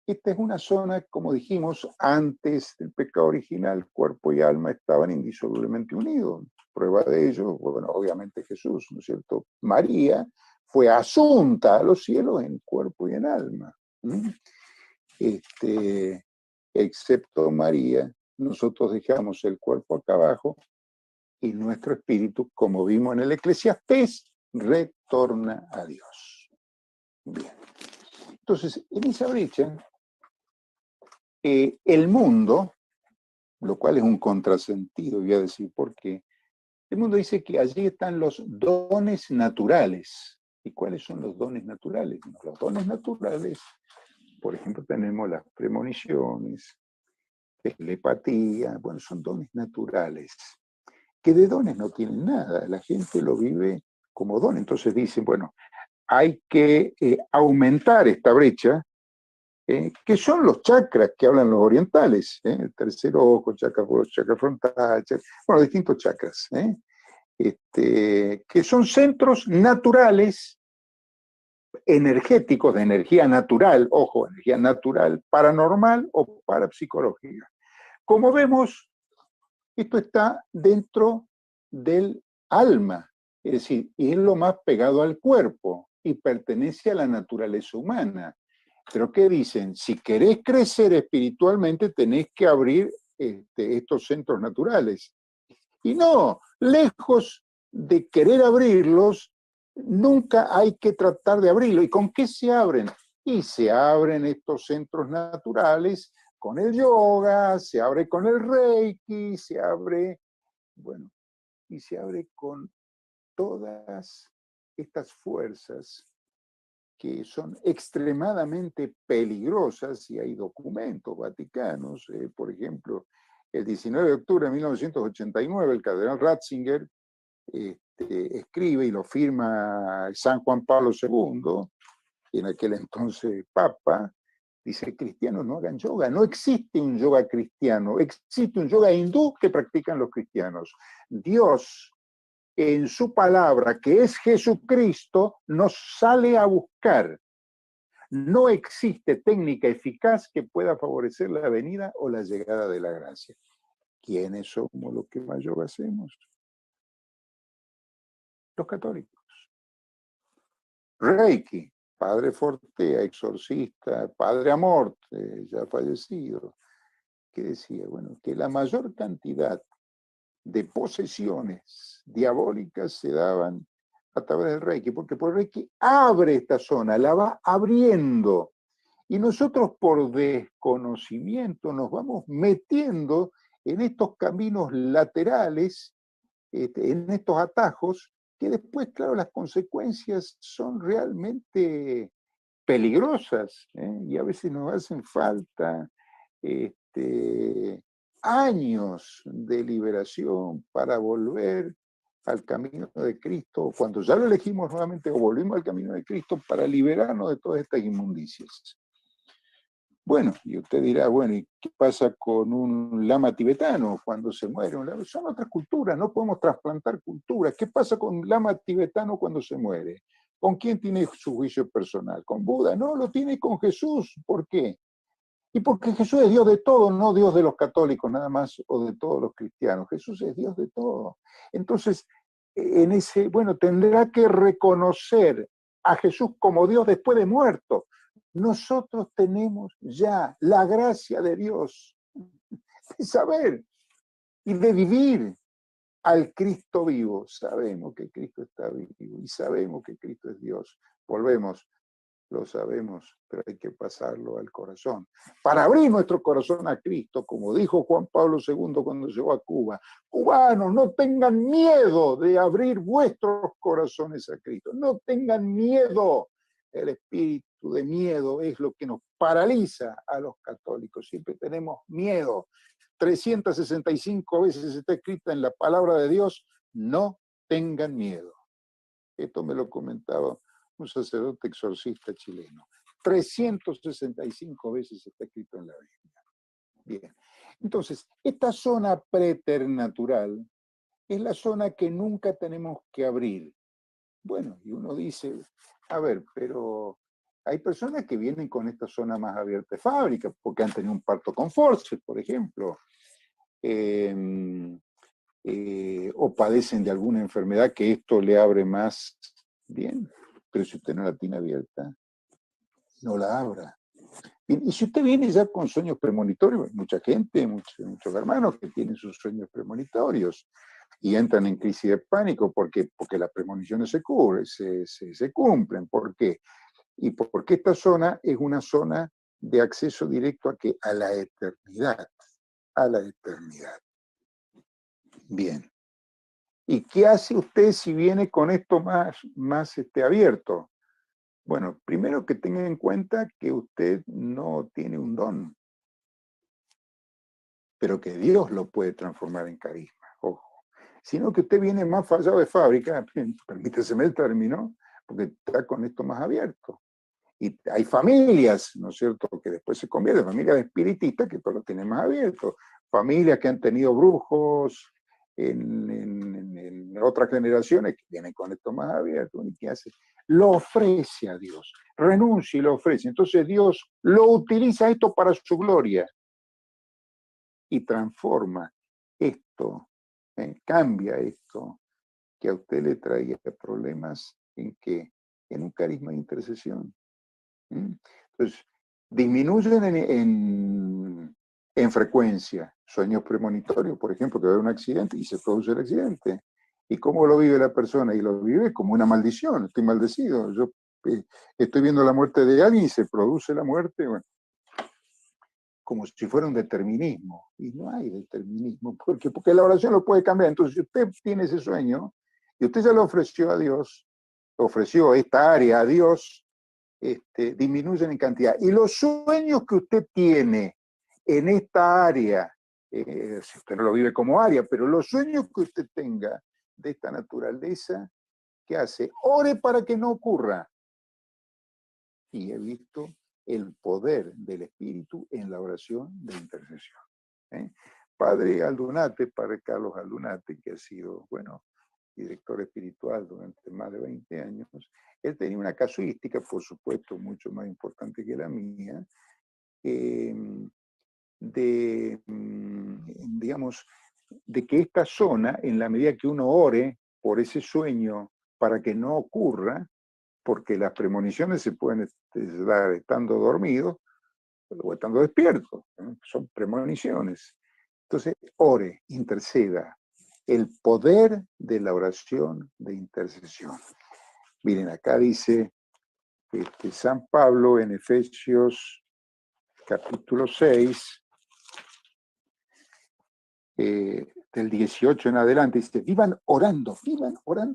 esta es una zona, como dijimos, antes del pecado original, cuerpo y alma estaban indisolublemente unidos. Prueba de ello, bueno, obviamente Jesús, ¿no es cierto? María fue asunta a los cielos en cuerpo y en alma. Excepto María, nosotros dejamos el cuerpo acá abajo y nuestro espíritu, como vimos en el Eclesiastés, retorna a Dios. Bien. Entonces, en esa brecha, el mundo, lo cual es un contrasentido, voy a decir por qué, el mundo dice que allí están los dones naturales. ¿Y cuáles son los dones naturales? Los dones naturales, por ejemplo, tenemos las premoniciones, telepatía, bueno, son dones naturales, que de dones no tienen nada, la gente lo vive como don, entonces dicen, bueno, hay que aumentar esta brecha, que son los chakras que hablan los orientales, el tercer ojo, chakra frontal, bueno, distintos chakras, que son centros naturales, energéticos, de energía natural, ojo, energía natural, paranormal o parapsicológica. Como vemos, esto está dentro del alma, es decir, es lo más pegado al cuerpo y pertenece a la naturaleza humana. Pero ¿qué dicen? Si querés crecer espiritualmente, tenés que abrir estos centros naturales. Y no, lejos de querer abrirlos, nunca hay que tratar de abrirlo. ¿Y con qué se abren? Y se abren estos centros naturales con el yoga, se abre con el reiki, se abre, bueno, y se abre con todas estas fuerzas que son extremadamente peligrosas, y hay documentos vaticanos, por ejemplo, el 19 de octubre de 1989, el cardenal Ratzinger escribe y lo firma San Juan Pablo II, en aquel entonces Papa, dice, cristianos no hagan yoga, no existe un yoga cristiano, existe un yoga hindú que practican los cristianos. Dios, en su palabra, que es Jesucristo, nos sale a buscar. No existe técnica eficaz que pueda favorecer la venida o la llegada de la gracia. ¿Quiénes somos los que más yoga hacemos? Los católicos. Reiki, Padre Fortea, exorcista, Padre Amort, ya fallecido, que decía, bueno, que la mayor cantidad de posesiones diabólicas se daban a través del Reiki, porque por Reiki abre esta zona, la va abriendo, y nosotros por desconocimiento nos vamos metiendo en estos caminos laterales, en estos atajos, que después, claro, las consecuencias son realmente peligrosas, y a veces nos hacen falta años de liberación para volver al camino de Cristo, cuando ya lo elegimos nuevamente o volvimos al camino de Cristo para liberarnos de todas estas inmundicias. Bueno, y usted dirá, bueno, ¿y qué pasa con un lama tibetano cuando se muere? Son otras culturas, no podemos trasplantar culturas. ¿Qué pasa con un lama tibetano cuando se muere? ¿Con quién tiene su juicio personal? ¿Con Buda? No, lo tiene con Jesús. ¿Por qué? Y porque Jesús es Dios de todo, no Dios de los católicos nada más o de todos los cristianos. Jesús es Dios de todo. Entonces, bueno, tendrá que reconocer a Jesús como Dios después de muerto. Nosotros tenemos ya la gracia de Dios de saber y de vivir al Cristo vivo. Sabemos que Cristo está vivo y sabemos que Cristo es Dios. Volvemos. Lo sabemos, pero hay que pasarlo al corazón. Para abrir nuestro corazón a Cristo, como dijo Juan Pablo II cuando llegó a Cuba, cubanos, no tengan miedo de abrir vuestros corazones a Cristo. No tengan miedo. El espíritu de miedo es lo que nos paraliza a los católicos. Siempre tenemos miedo. 365 veces está escrita en la palabra de Dios, no tengan miedo. Esto me lo comentaba un sacerdote exorcista chileno. 365 veces está escrito en la Biblia. Bien. Entonces, esta zona preternatural es la zona que nunca tenemos que abrir. Bueno, y uno dice, a ver, pero hay personas que vienen con esta zona más abierta de fábrica, porque han tenido un parto con forceps, por ejemplo, o padecen de alguna enfermedad que esto le abre más. Bien, pero si usted no la tiene abierta, no la abra. Bien, y si usted viene ya con sueños premonitorios, mucha gente, muchos hermanos que tienen sus sueños premonitorios y entran en crisis de pánico porque las premoniciones se cumplen. ¿Por qué? Y porque esta zona es una zona de acceso directo a la eternidad. A la eternidad. Bien. ¿Y qué hace usted si viene con esto más abierto? Bueno, primero que tenga en cuenta que usted no tiene un don, pero que Dios lo puede transformar en carisma, ojo. Sino que usted viene más fallado de fábrica, permíteseme el término, porque está con esto más abierto. Y hay familias, ¿no es cierto?, que después se convierten en familias espiritistas que todo lo tienen más abierto. Familias que han tenido brujos en otras generaciones que vienen con esto más abierto. ¿Y qué hace? Lo ofrece a Dios, renuncia y lo ofrece. Entonces Dios lo utiliza esto para su gloria y transforma esto, cambia esto que a usted le traía problemas en un carisma de intercesión. Entonces, disminuyen en frecuencia. Sueños premonitorios, por ejemplo, que va a haber un accidente y se produce el accidente. ¿Y cómo lo vive la persona? Y lo vive como una maldición, estoy maldecido. Yo estoy viendo la muerte de alguien y se produce la muerte, bueno, como si fuera un determinismo. Y no hay determinismo, porque la oración lo puede cambiar. Entonces, si usted tiene ese sueño y usted ya lo ofreció a Dios, ofreció esta área a Dios, disminuyen en cantidad. Y los sueños que usted tiene en esta área, si usted no lo vive como área, pero los sueños que usted tenga de esta naturaleza, ¿qué hace? Ore para que no ocurra. Y he visto el poder del Espíritu en la oración de intercesión. Padre Aldunate, Padre Carlos Aldunate, que ha sido, bueno, director espiritual durante más de 20 años, él tenía una casuística, por supuesto, mucho más importante que la mía, digamos, de que esta zona, en la medida que uno ore por ese sueño para que no ocurra, porque las premoniciones se pueden dar estando dormidos o estando despiertos, ¿no? Son premoniciones. Entonces, ore, interceda. El poder de la oración de intercesión. Miren, acá dice San Pablo en Efesios capítulo 6, del 18 en adelante, dice, vivan orando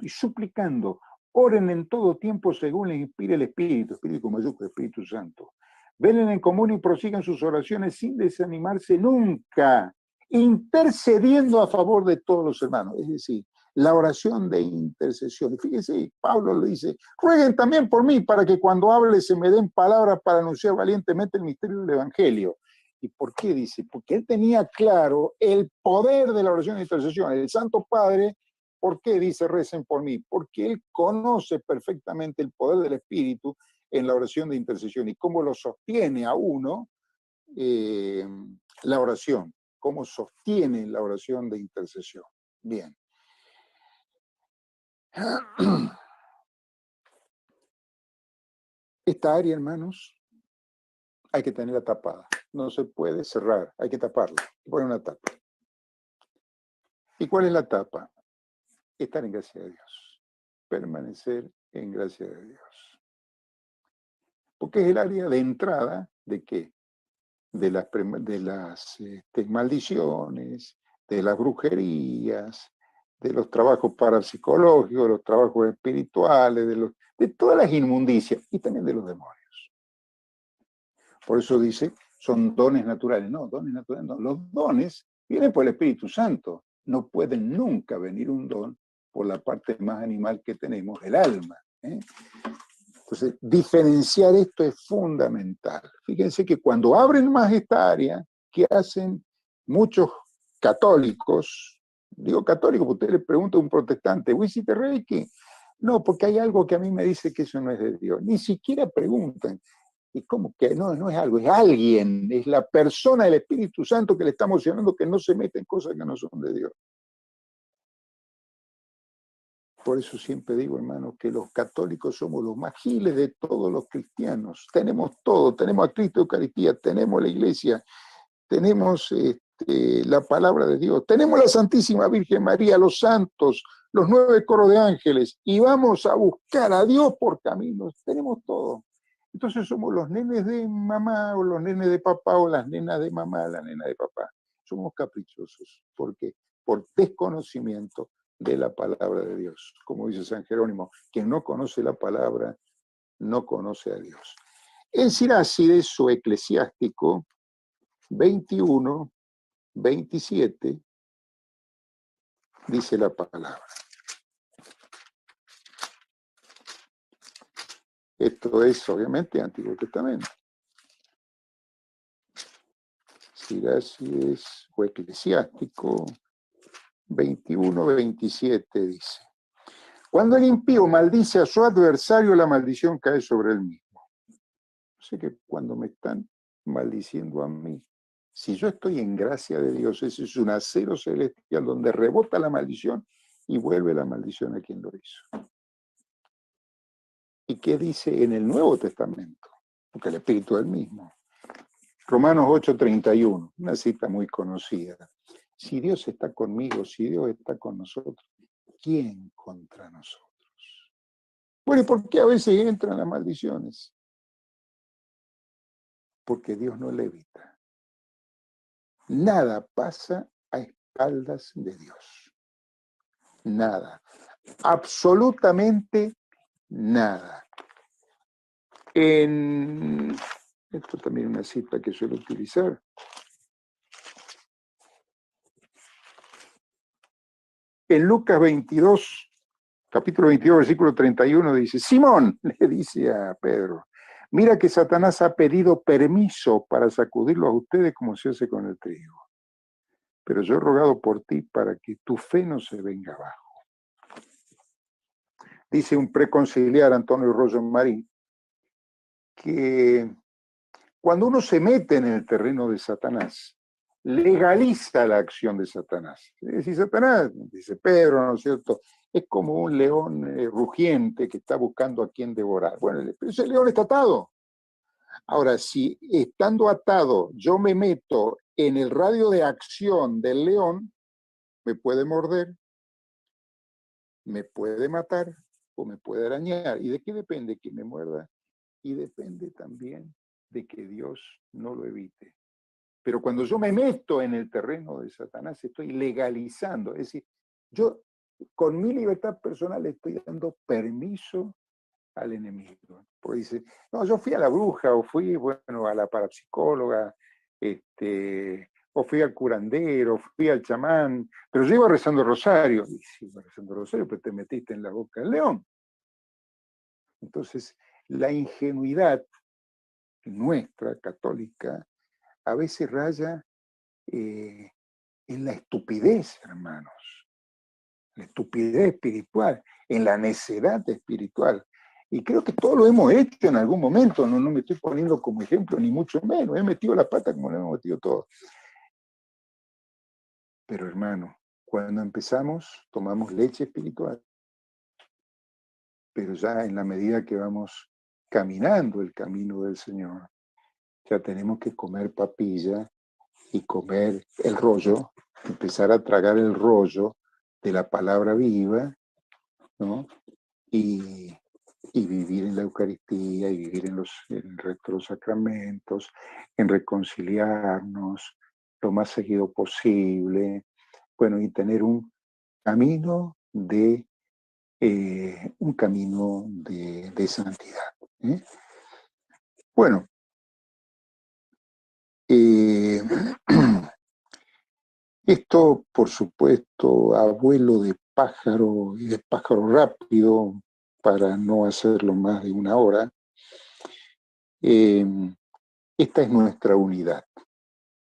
y suplicando, oren en todo tiempo según les inspire el Espíritu con mayúscula, Espíritu Santo. Velen en común y prosigan sus oraciones sin desanimarse nunca, intercediendo a favor de todos los hermanos. Es decir, la oración de intercesión. Y fíjense, Pablo lo dice, rueguen también por mí para que cuando hable se me den palabras para anunciar valientemente el misterio del Evangelio. ¿Y por qué dice? Porque él tenía claro el poder de la oración de intercesión. El Santo Padre, ¿por qué dice recen por mí? Porque él conoce perfectamente el poder del Espíritu en la oración de intercesión y cómo lo sostiene a uno la oración, cómo sostiene la oración de intercesión. Bien. Esta área, hermanos, hay que tenerla tapada. No se puede cerrar, hay que taparla. Poner una tapa. ¿Y cuál es la tapa? Estar en gracia de Dios. Permanecer en gracia de Dios. Porque es el área de entrada ¿de qué? De las maldiciones, de las brujerías, de los trabajos parapsicológicos, de los trabajos espirituales, de todas las inmundicias y también de los demonios. Por eso dice, son dones naturales. No, dones naturales no. Los dones vienen por el Espíritu Santo. No puede nunca venir un don por la parte más animal que tenemos, el alma. Entonces, diferenciar esto es fundamental. Fíjense que cuando abren más esta área, ¿qué hacen muchos católicos? Digo católicos, porque usted le pregunta a un protestante, ¿vos hiciste Reiki? No, porque hay algo que a mí me dice que eso no es de Dios. Ni siquiera preguntan. ¿Y cómo que no es algo? Es alguien, es la persona del Espíritu Santo que le está emocionando que no se mete en cosas que no son de Dios. Por eso siempre digo, hermano, que los católicos somos los más giles de todos los cristianos. Tenemos todo, tenemos a Cristo Eucaristía, tenemos la iglesia, tenemos la palabra de Dios, tenemos la Santísima Virgen María, los santos, los 9 coros de ángeles, y vamos a buscar a Dios por caminos, tenemos todo. Entonces somos los nenes de mamá, o los nenes de papá, o las nenas de mamá, la nena de papá. Somos caprichosos. ¿Por qué? Por desconocimiento de la palabra de Dios. Como dice San Jerónimo, quien no conoce la palabra, no conoce a Dios. En Sirácides, su Eclesiástico 21, 27, dice la palabra. Esto es, obviamente, Antiguo Testamento. Sirácides o Eclesiástico 21, 27 dice: cuando el impío maldice a su adversario, la maldición cae sobre él mismo. Sé que cuando me están maldiciendo a mí, si yo estoy en gracia de Dios, ese es un acero celestial donde rebota la maldición y vuelve la maldición a quien lo hizo. ¿Y qué dice en el Nuevo Testamento? Porque el Espíritu es el mismo. Romanos 8:31, una cita muy conocida. Si Dios está conmigo, si Dios está con nosotros, ¿quién contra nosotros? Bueno, ¿y por qué a veces entran las maldiciones? Porque Dios no le evita. Nada pasa a espaldas de Dios. Nada. Absolutamente nada. Esto también es una cita que suelo utilizar. En Lucas 22, capítulo 22, versículo 31, dice, Simón, le dice a Pedro, mira que Satanás ha pedido permiso para sacudirlo a ustedes como se hace con el trigo. Pero yo he rogado por ti para que tu fe no se venga abajo. Dice un preconciliar, Antonio Rollo Marín, que cuando uno se mete en el terreno de Satanás, legaliza la acción de Satanás. Es decir, Satanás, dice Pedro, ¿no es cierto?, es como un león rugiente que está buscando a quien devorar. Bueno, pero ese león está atado. Ahora, si estando atado yo me meto en el radio de acción del león, me puede morder, me puede matar o me puede arañar. ¿Y de qué depende que me muerda? Y depende también de que Dios no lo evite. Pero cuando yo me meto en el terreno de Satanás, estoy legalizando. Es decir, yo con mi libertad personal estoy dando permiso al enemigo. Porque dice, no, yo fui a la bruja o fui, bueno, a la parapsicóloga, o fui al curandero, fui al chamán, pero yo iba rezando rosario. Y si iba rezando rosario, pues te metiste en la boca del león. Entonces, la ingenuidad nuestra, católica, a veces raya en la estupidez, hermanos. La estupidez espiritual, en la necedad espiritual. Y creo que todo lo hemos hecho en algún momento, no me estoy poniendo como ejemplo, ni mucho menos, he metido la pata como lo hemos metido todos. Pero hermano, cuando empezamos, tomamos leche espiritual, pero ya en la medida que vamos caminando el camino del Señor, ya tenemos que comer papilla y comer el rollo, empezar a tragar el rollo de la palabra viva, ¿no? Y vivir en la Eucaristía, y vivir en el resto de los sacramentos, en reconciliarnos lo más seguido posible, bueno, y tener un camino de santidad. Bueno, esto, por supuesto, a vuelo de pájaro y de pájaro rápido, para no hacerlo más de una hora, esta es nuestra unidad.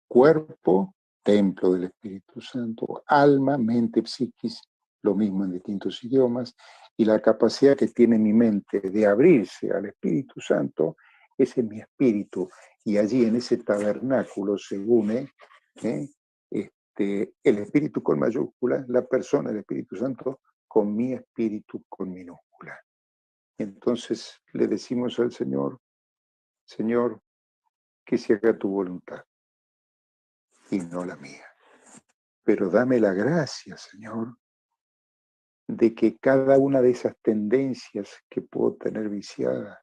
Cuerpo, templo del Espíritu Santo, alma, mente, psiquis, lo mismo en distintos idiomas, y la capacidad que tiene mi mente de abrirse al Espíritu Santo, ese es mi espíritu, y allí en ese tabernáculo se une el espíritu con mayúscula, la persona, el Espíritu Santo, con mi espíritu con minúscula. Entonces le decimos al Señor, Señor, que se haga tu voluntad y no la mía. Pero dame la gracia, Señor, de que cada una de esas tendencias que puedo tener viciada,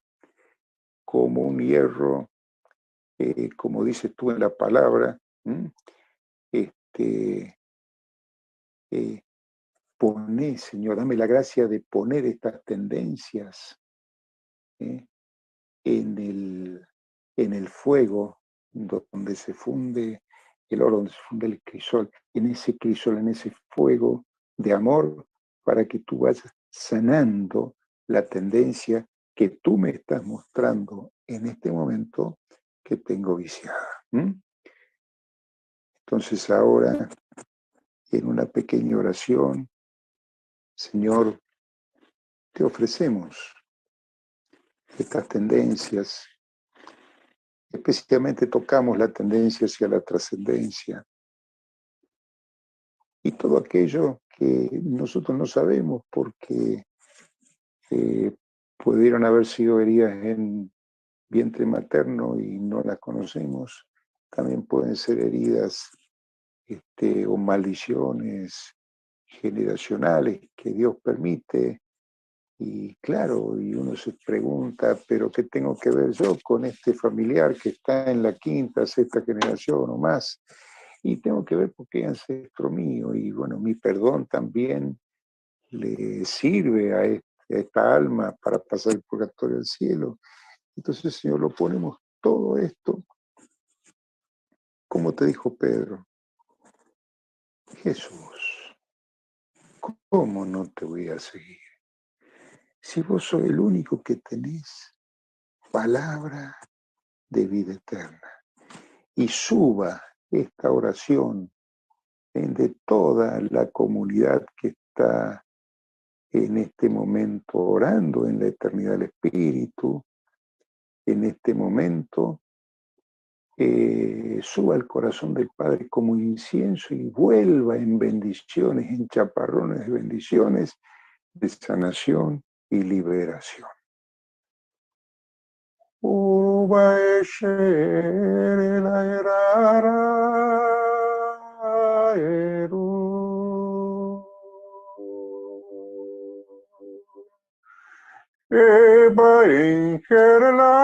como un hierro, como dices tú en la palabra, poné, Señor, dame la gracia de poner estas tendencias en el fuego donde se funde el oro, donde se funde el crisol, en ese crisol, en ese fuego de amor, para que tú vayas sanando la tendencia que tú me estás mostrando en este momento que tengo viciada. Entonces ahora, en una pequeña oración, Señor, te ofrecemos estas tendencias. Especialmente tocamos la tendencia hacia la trascendencia y todo aquello que nosotros no sabemos porque pudieron haber sido heridas en vientre materno y no las conocemos. También pueden ser heridas o maldiciones generacionales que Dios permite. Y claro, y uno se pregunta, ¿pero qué tengo que ver yo con este familiar que está en la quinta, sexta generación o más? Y tengo que ver porque es ancestro mío. Y bueno, mi perdón también le sirve a esta alma para pasar el purgatorio al cielo. Entonces, Señor, lo ponemos todo esto, como te dijo Pedro, Jesús, ¿cómo no te voy a seguir? Si vos sos el único que tenés palabra de vida eterna. Y suba esta oración de toda la comunidad que está en este momento orando en la eternidad del Espíritu, en este momento suba al corazón del Padre como incienso y vuelva en bendiciones, en chaparrones de bendiciones, de sanación y liberación. Eba ingerla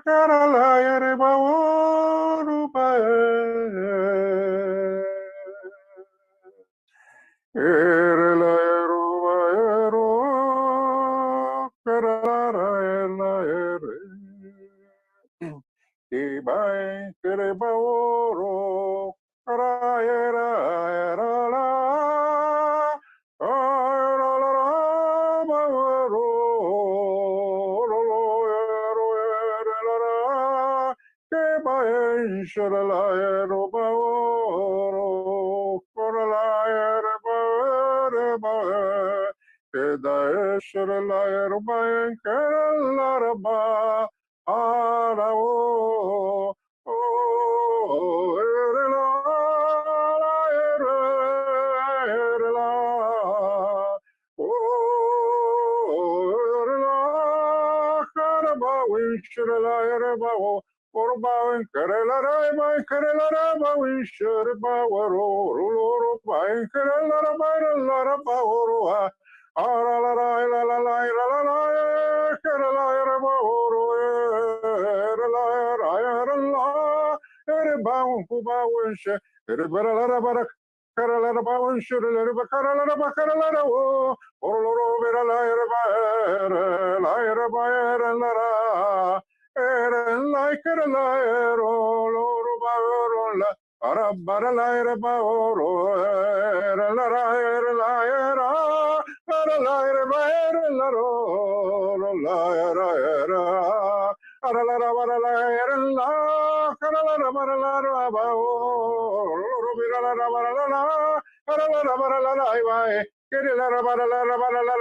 karala yereba oruba erela eruba ero karala erla ere Eba ingereba oro Shadalaero Baoro, Coralaere Baere Bae, Kedaeshadalaero Baen Keralaraba, Arao, Oh, Erela, Erela, Oh, Erela, Karaba, Wishadala, Erebao, Orba, Kerala, Kerala, Wishadaba, Rolo, Kerala, Laraba, Oroa, Arala, la la la la la, Kerala, Ereba, Erebaun Kuba Winshe, Erebalara Carolina Bowen, Shirley Carolina Carolina, Orloro Vera Lyra Bayer and Lara, Eren like a lyre, Loro Barola, Arabara Lyra Baoro, Lara, Lyra, Lyra Bayer and Laro, Lyra. Aralara Baralara La Carala Baralara Rubira Barala Aralara Barala Kerala Barala Barala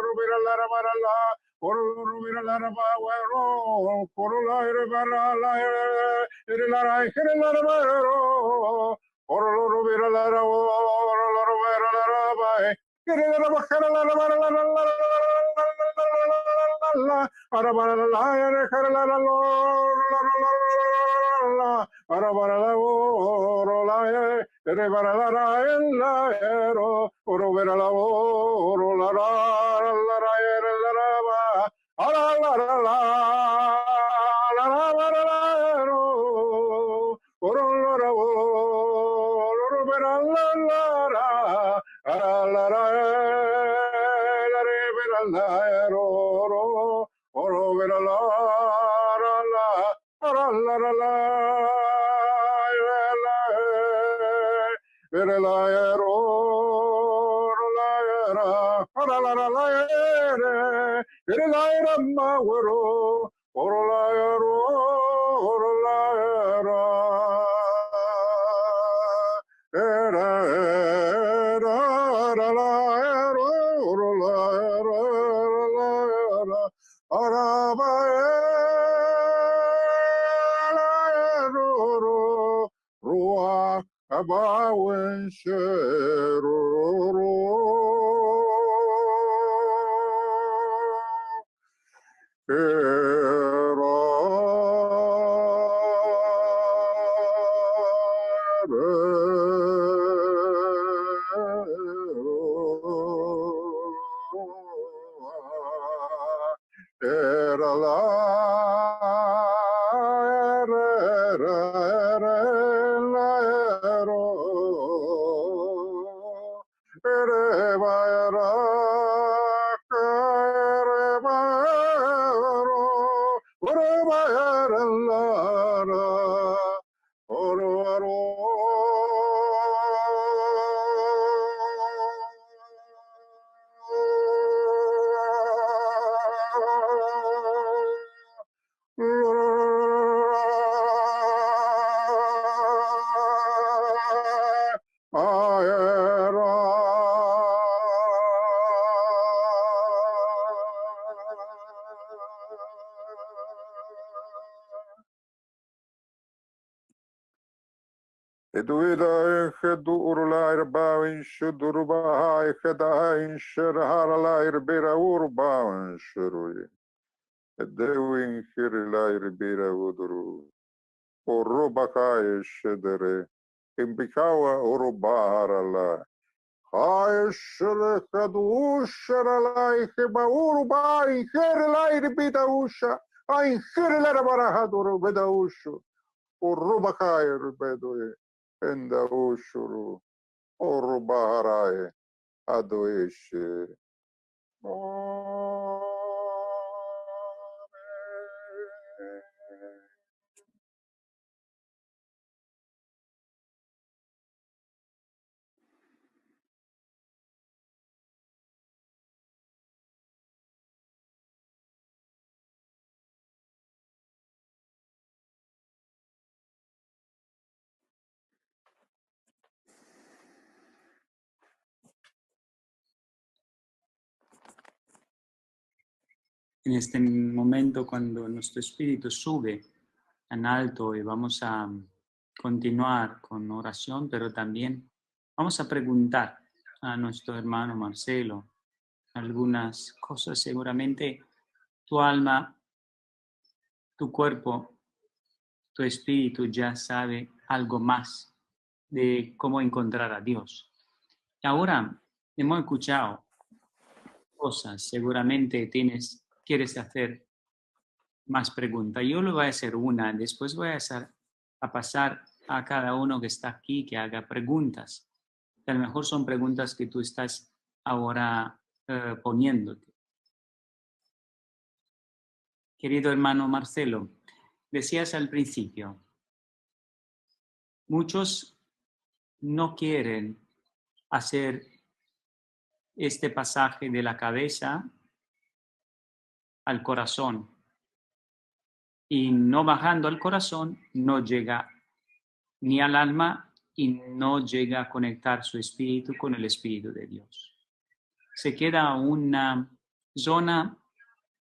Rubira Barala Rubira Barala Corula Barala Irila Kerala Barala Rubira Barala Eduida Hedurlair Bawin Shudurba Hedain Sherharalair Bera Urbaun Shurui. Edewin Hirilair Bera Uduru. Urubakai Shedere. Imbikawa Urubaharala. Hai Shelekadusharalai Hebaurbai Herilair Bidausha. Ein Herilair Barahaduru Bedaushu. Urubakai Bedoe. Enda ushuru orubaharae adoeshe. en este momento cuando nuestro espíritu sube en alto y vamos a continuar con oración, pero también vamos a preguntar a nuestro hermano Marcelo algunas cosas. Seguramente tu alma, tu cuerpo, tu espíritu ya sabe algo más de cómo encontrar a Dios. Ahora hemos escuchado cosas, seguramente quieres hacer más preguntas. Yo le voy a hacer una, después voy a pasar a cada uno que está aquí que haga preguntas. A lo mejor son preguntas que tú estás ahora poniéndote. Querido hermano Marcelo, decías al principio, muchos no quieren hacer este pasaje de la cabeza al corazón y no bajando al corazón no llega ni al alma y no llega a conectar su espíritu con el Espíritu de Dios. Se queda una zona,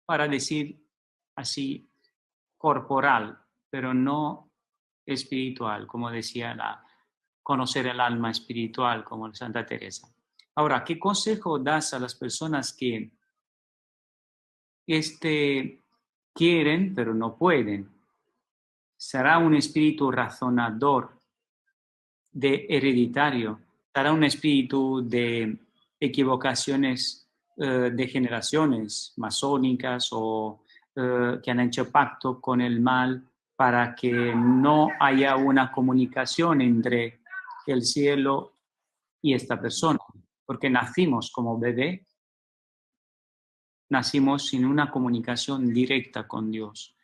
para decir así, corporal, pero no espiritual, como decía conocer el alma espiritual, como Santa Teresa. Ahora, ¿qué consejo das a las personas que quieren, pero no pueden? ¿Será un espíritu razonador, de hereditario? ¿Será un espíritu de equivocaciones de generaciones masónicas o que han hecho pacto con el mal para que no haya una comunicación entre el cielo y esta persona? Porque nacimos como bebé, nacimos sin una comunicación directa con Dios.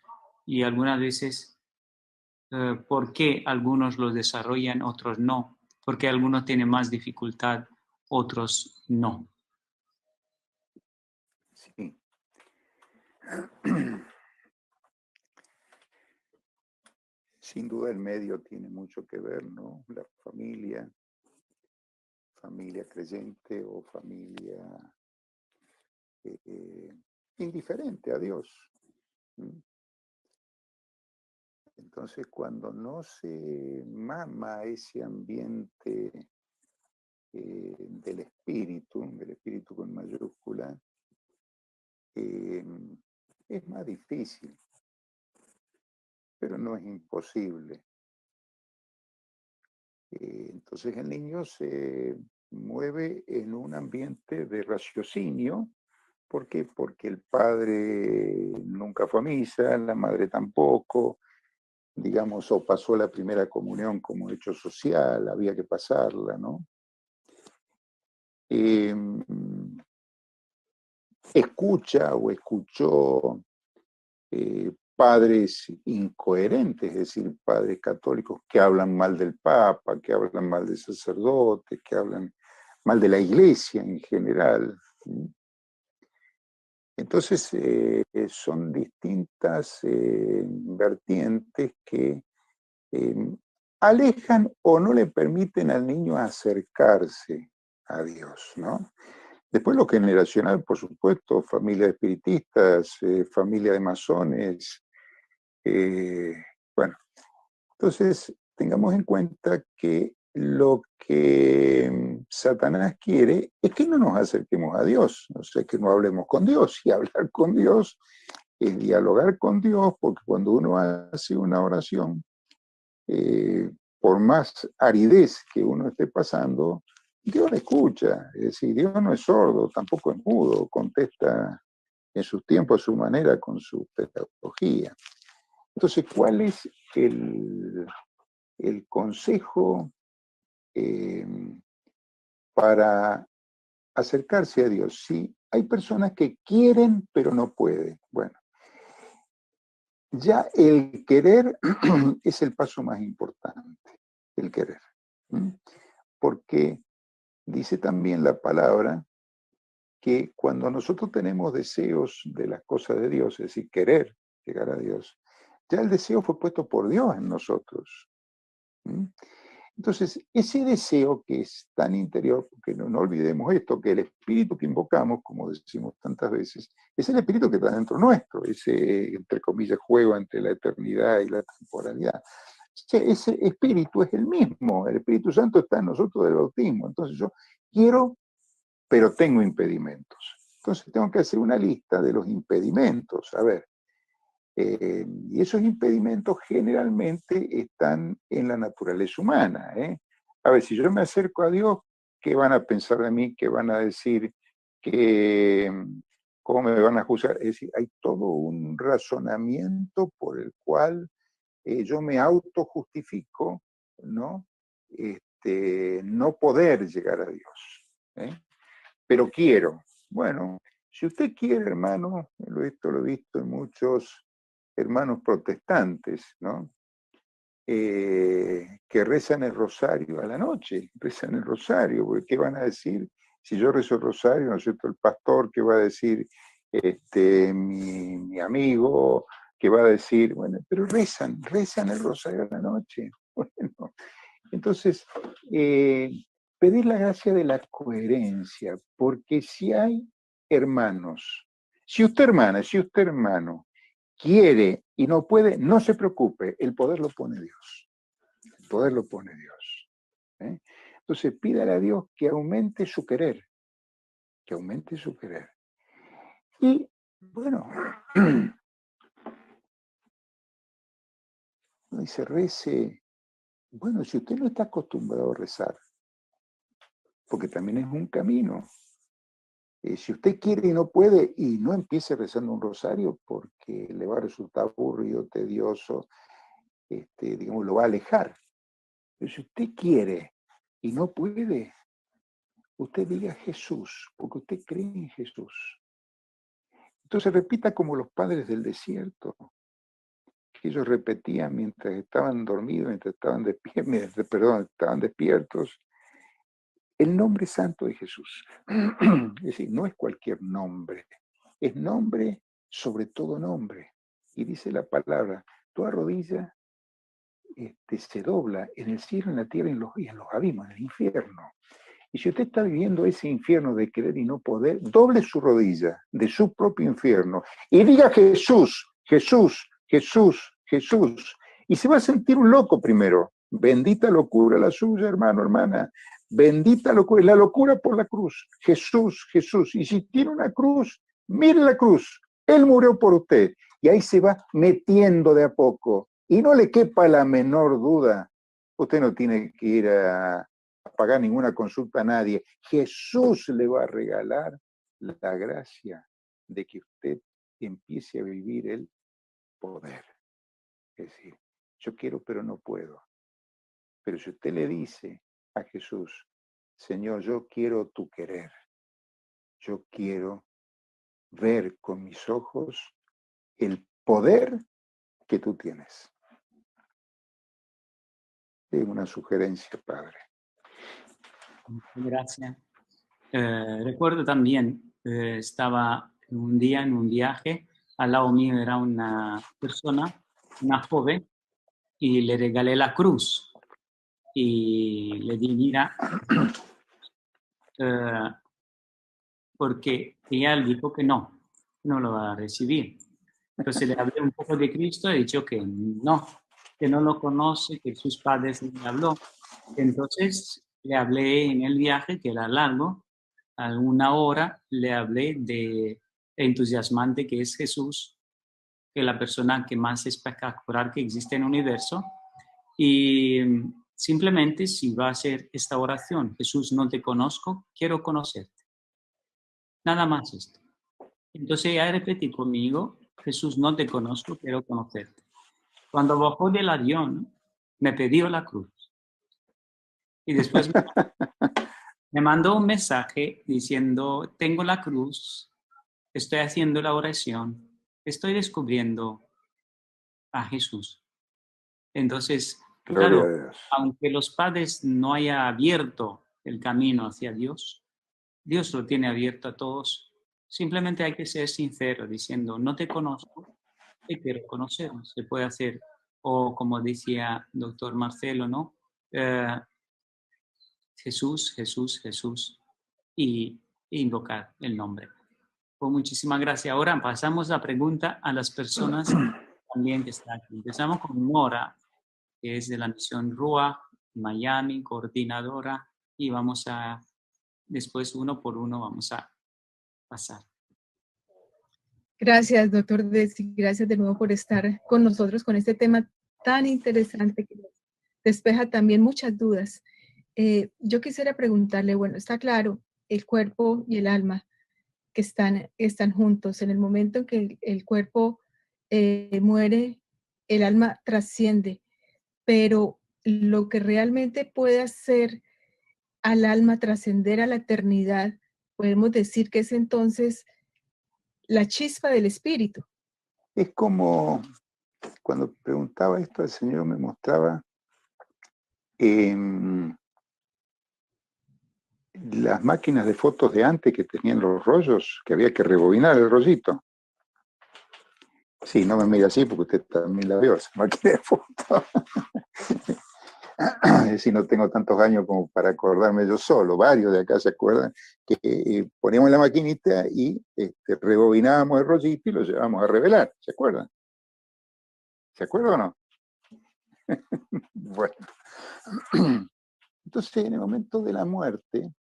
Y algunas veces, ¿por qué algunos los desarrollan, otros no? Porque algunos tienen más dificultad, otros no. Sí. Sin duda el medio tiene mucho que ver, ¿no? La familia creyente o familia indiferente a Dios. Entonces, cuando no se mama ese ambiente del espíritu con mayúscula, es más difícil, pero no es imposible. Entonces el niño se mueve en un ambiente de raciocinio. ¿Por qué? Porque el padre nunca fue a misa, la madre tampoco, digamos, o pasó la primera comunión como hecho social, había que pasarla, ¿no? Escucha o escuchó padres incoherentes, es decir, padres católicos que hablan mal del Papa, que hablan mal del sacerdote, que hablan mal de la Iglesia en general. Entonces, son distintas vertientes que alejan o no le permiten al niño acercarse a Dios, ¿no? Después lo generacional, por supuesto, familia de espiritistas, familia de masones. Bueno, entonces tengamos en cuenta que lo que Satanás quiere es que no nos acerquemos a Dios, o sea, que no hablemos con Dios. Y hablar con Dios es dialogar con Dios, porque cuando uno hace una oración, por más aridez que uno esté pasando, Dios le escucha. Es decir, Dios no es sordo, tampoco es mudo, contesta en sus tiempos, a su manera, con su pedagogía. Entonces, ¿cuál es el consejo para acercarse a Dios? Sí, hay personas que quieren, pero no pueden. Bueno, ya el querer es el paso más importante, el querer. Porque dice también la palabra que cuando nosotros tenemos deseos de las cosas de Dios, es decir, querer llegar a Dios, ya el deseo fue puesto por Dios en nosotros. Entonces, ese deseo que es tan interior, porque no olvidemos esto, que el espíritu que invocamos, como decimos tantas veces, es el espíritu que está dentro nuestro, ese, entre comillas, juego entre la eternidad y la temporalidad. Ese espíritu es el mismo, el Espíritu Santo está en nosotros del bautismo. Entonces yo quiero, pero tengo impedimentos. Entonces tengo que hacer una lista de los impedimentos. A ver, y esos impedimentos generalmente están en la naturaleza humana. A ver, si yo me acerco a Dios, ¿qué van a pensar de mí? ¿Qué van a decir? ¿Cómo me van a juzgar? Es decir, hay todo un razonamiento por el cual yo me autojustifico, ¿no? No poder llegar a Dios. Pero quiero. Bueno, si usted quiere, hermano, esto lo he visto en muchos hermanos protestantes, ¿no? Que rezan el rosario a la noche, rezan el rosario, porque ¿qué van a decir? Si yo rezo el rosario, ¿no es cierto? El pastor, ¿qué va a decir? Mi amigo, que va a decir, bueno, pero rezan el rosario a la noche. Bueno, entonces, pedir la gracia de la coherencia, porque si hay hermanos, si usted hermano, quiere y no puede, no se preocupe, el poder lo pone Dios. El poder lo pone Dios. Entonces, pídale a Dios que aumente su querer, que aumente su querer. Y, bueno, dice, rece. Bueno, si usted no está acostumbrado a rezar, porque también es un camino. Si usted quiere y no puede, y no empiece rezando un rosario porque le va a resultar aburrido, tedioso, digamos, lo va a alejar. Pero si usted quiere y no puede, usted diga Jesús, porque usted cree en Jesús. Entonces repita como los padres del desierto, que ellos repetían mientras estaban dormidos, mientras estaban estaban despiertos, el nombre santo de Jesús. Es decir, no es cualquier nombre, es nombre sobre todo nombre. Y dice la palabra, toda rodilla se dobla en el cielo, en la tierra, en los abismos, en el infierno. Y si usted está viviendo ese infierno de querer y no poder, doble su rodilla de su propio infierno y diga Jesús, Jesús, Jesús, Jesús. Y se va a sentir un loco primero. Bendita locura la suya, hermano, hermana. Bendita locura, la locura por la cruz. Jesús, Jesús. Y si tiene una cruz, mire la cruz. Él murió por usted. Y ahí se va metiendo de a poco. Y no le quepa la menor duda. Usted no tiene que ir a pagar ninguna consulta a nadie. Jesús le va a regalar la gracia de que usted empiece a vivir el poder. Es decir, yo quiero pero no puedo. Pero si usted le dice a Jesús, Señor, yo quiero tu querer, yo quiero ver con mis ojos el poder que tú tienes. Es una sugerencia, Padre. Gracias. Recuerdo también, estaba un día en un viaje, al lado mío era una persona, una joven, y le regalé la cruz. Y le di, mira, porque ella dijo que no lo va a recibir. Entonces le hablé un poco de Cristo y he dicho que no lo conoce, que sus padres le habló. Entonces le hablé en el viaje, que era largo, a una hora, le hablé de entusiasmante que es Jesús, que es la persona que más espectacular que existe en el universo. Y simplemente si va a hacer esta oración, Jesús, no te conozco, quiero conocerte. Nada más esto. Entonces ella repetí conmigo, Jesús, no te conozco, quiero conocerte. Cuando bajó del avión, me pidió la cruz. Y después me mandó un mensaje diciendo, tengo la cruz, estoy haciendo la oración, estoy descubriendo a Jesús. Entonces, Gloria a claro, Dios. aunque los padres no hayan abierto el camino hacia Dios, Dios lo tiene abierto a todos. Simplemente hay que ser sincero diciendo, no te conozco, te quiero conocer. Se puede hacer, o como decía doctor Marcelo, ¿no? Jesús, Jesús, Jesús y invocar el nombre. Pues muchísimas gracias. Ahora pasamos la pregunta a las personas también que están aquí. Empezamos con Nora, que es de la misión RUA, Miami, coordinadora, y vamos a, después uno por uno, vamos a pasar. Gracias, doctor Desi. Gracias de nuevo por estar con nosotros con este tema tan interesante que nos despeja también muchas dudas. Yo quisiera preguntarle, bueno, está claro, el cuerpo y el alma que están juntos. En el momento en que el cuerpo muere, el alma trasciende, pero lo que realmente puede hacer al alma trascender a la eternidad, podemos decir que es entonces la chispa del espíritu. Es como cuando preguntaba esto, el Señor me mostraba las máquinas de fotos de antes que tenían los rollos, que había que rebobinar el rollito. Sí, no me mire así porque usted también la vio, esa máquina de fotos. Es decir, no tengo tantos años como para acordarme yo solo, varios de acá se acuerdan que poníamos la maquinita y rebobinábamos el rollito y lo llevábamos a revelar, ¿se acuerdan? ¿Se acuerdan o no? Bueno, entonces en el momento de la muerte,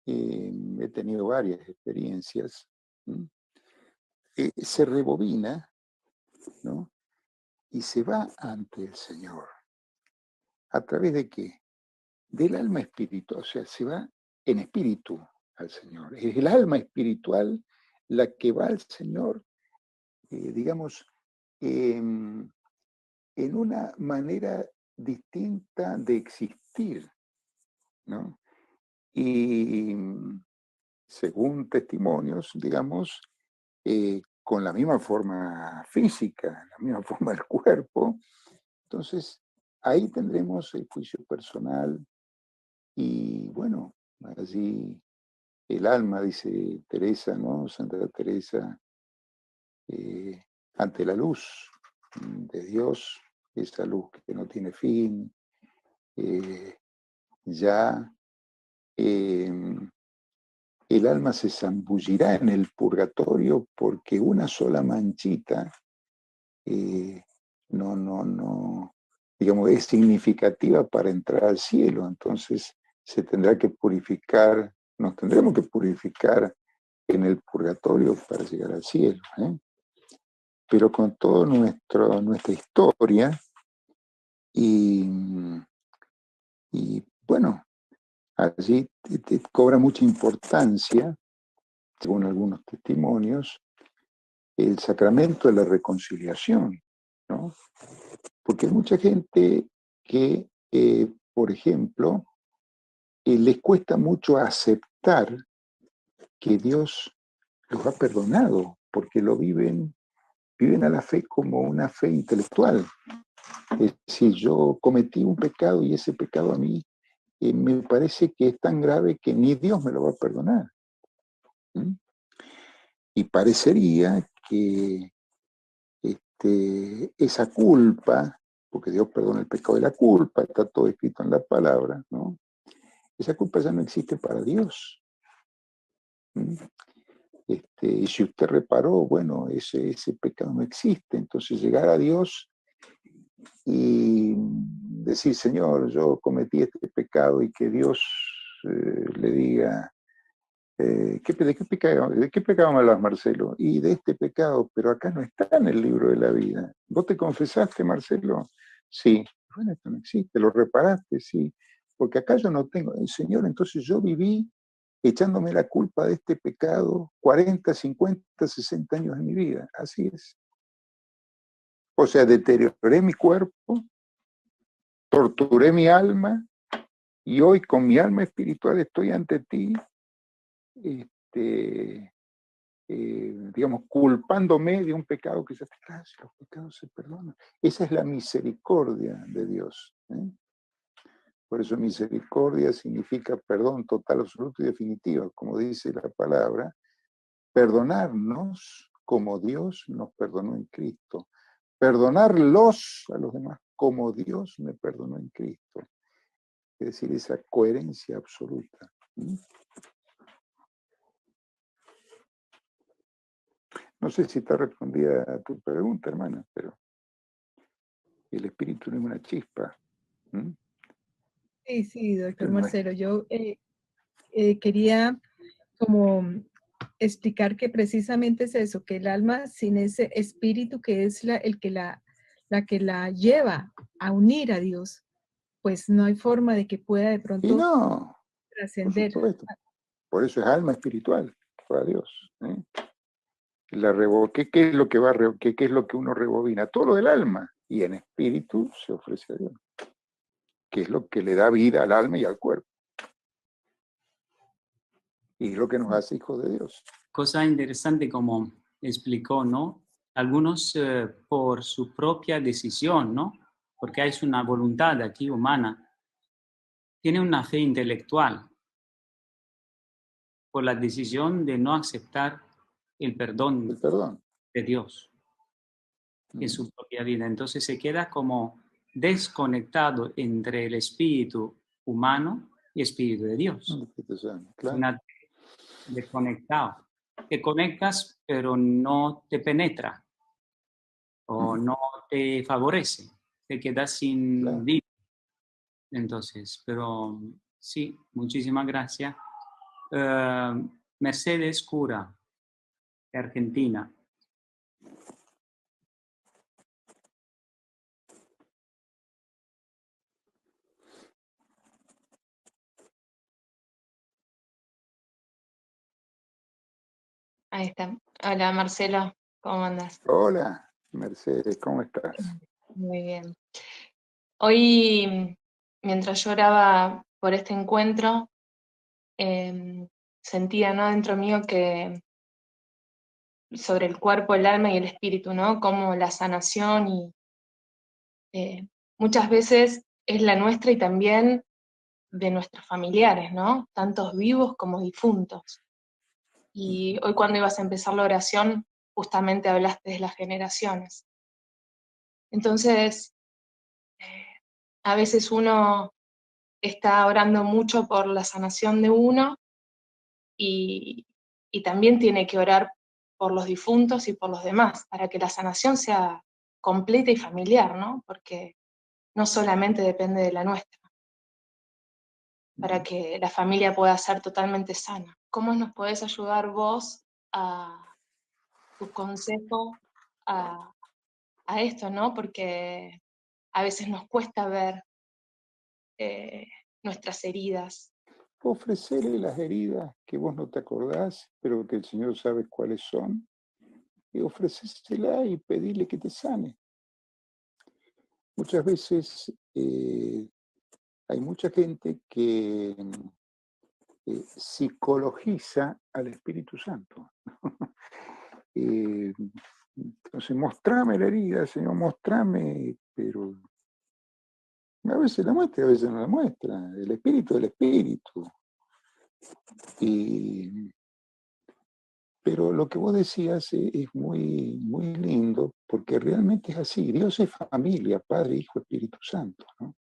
he tenido varias experiencias, se rebobina, ¿no? Y se va ante el Señor. ¿A través de qué? Del alma espiritual, o sea, se va en espíritu al Señor. Es el alma espiritual la que va al Señor, digamos, en una manera distinta de existir, ¿no? Y según testimonios, digamos, con la misma forma física, la misma forma del cuerpo. Entonces, ahí tendremos el juicio personal y, bueno, allí el alma, dice Teresa, ¿no? Santa Teresa, ante la luz de Dios, esa luz que no tiene fin, ya el alma se zambullirá en el purgatorio porque una sola manchita no, digamos, es significativa para entrar al cielo. Entonces se tendrá que purificar, nos tendremos que purificar en el purgatorio para llegar al cielo, ¿eh? Pero con toda nuestra historia y bueno, allí cobra mucha importancia, según algunos testimonios, el sacramento de la reconciliación, ¿no? Porque hay mucha gente que, por ejemplo, les cuesta mucho aceptar que Dios los ha perdonado, porque lo viven a la fe como una fe intelectual. Es decir, yo cometí un pecado y ese pecado a mí me parece que es tan grave que ni Dios me lo va a perdonar. Y parecería que esa culpa, porque Dios perdona el pecado de la culpa, está todo escrito en la palabra, ¿no? Esa culpa ya no existe para Dios. Y si usted reparó, bueno, ese pecado no existe. Entonces llegar a Dios y decir, Señor, yo cometí este pecado, y que Dios le diga, ¿de qué pecado me hablas, Marcelo? Y de este pecado, pero acá no está en el libro de la vida. ¿Vos te confesaste, Marcelo? Sí. Bueno, esto no existe. ¿Lo reparaste? Sí. Porque acá yo no tengo. Señor, entonces yo viví echándome la culpa de este pecado 40, 50, 60 años de mi vida. Así es. O sea, deterioré mi cuerpo, torturé mi alma, y hoy con mi alma espiritual estoy ante ti, digamos, culpándome de un pecado que ya te hace. Los pecados se perdonan. Esa es la misericordia de Dios, ¿eh? Por eso misericordia significa perdón total, absoluto y definitivo, como dice la palabra. Perdonarnos como Dios nos perdonó en Cristo. Perdonarlos a los demás como Dios me perdonó en Cristo. Es decir, esa coherencia absoluta. No sé si está respondida a tu pregunta, hermana, pero el espíritu no es una chispa. Sí, doctor No es. Marcelo, yo quería como explicar que precisamente es eso, que el alma sin ese espíritu que es la que la lleva a unir a Dios, pues no hay forma de que pueda de Y pronto no, por trascender. supuesto. Por eso es alma espiritual, para Dios. ¿Qué es lo que qué es lo que uno rebobina? Todo lo del alma. Y en espíritu se ofrece a Dios, que es lo que le da vida al alma y al cuerpo. Y es lo que nos hace hijos de Dios. Cosa interesante como explicó, ¿no? Algunos por su propia decisión, ¿no? Porque hay una voluntad aquí humana, tiene una fe intelectual por la decisión de no aceptar el perdón de Dios en su propia vida. Entonces se queda como desconectado entre el espíritu humano y el espíritu de Dios. Claro. Desconectado. Te conectas, pero no te penetra o no te favorece. Te quedas sin vida. Entonces, pero sí, muchísimas gracias. Mercedes Cura, de Argentina. Ahí está. Hola Marcelo, ¿cómo andas? Hola, Mercedes, ¿cómo estás? Muy bien. Hoy, mientras yo oraba por este encuentro, sentía, ¿no?, dentro mío que sobre el cuerpo, el alma y el espíritu, ¿no? Como la sanación y muchas veces es la nuestra y también de nuestros familiares, ¿no? Tantos vivos como difuntos. Y hoy cuando ibas a empezar la oración, justamente hablaste de las generaciones. Entonces, a veces uno está orando mucho por la sanación de uno y también tiene que orar por los difuntos y por los demás, para que la sanación sea completa y familiar, ¿no? Porque no solamente depende de la nuestra, para que la familia pueda ser totalmente sana. ¿Cómo nos podés ayudar vos a tu consejo a esto, ¿no? Porque a veces nos cuesta ver nuestras heridas. Ofrecerle las heridas que vos no te acordás, pero que el Señor sabe cuáles son, y ofrecérsela y pedirle que te sane. Muchas veces hay mucha gente que psicologiza al Espíritu Santo. Entonces, mostrame la herida, Señor, mostrame, pero a veces la muestra y a veces no la muestra. El Espíritu del Espíritu. Pero lo que vos decías es muy, muy lindo, porque realmente es así. Dios es familia, Padre, Hijo, Espíritu Santo, ¿no?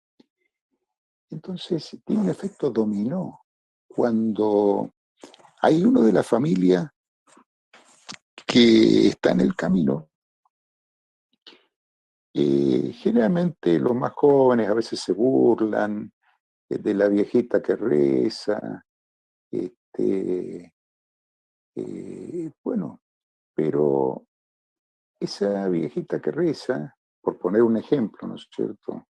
Entonces, tiene un efecto dominó. Cuando hay uno de la familia que está en el camino, generalmente los más jóvenes a veces se burlan de la viejita que reza, bueno, pero esa viejita que reza, por poner un ejemplo, ¿no es cierto?,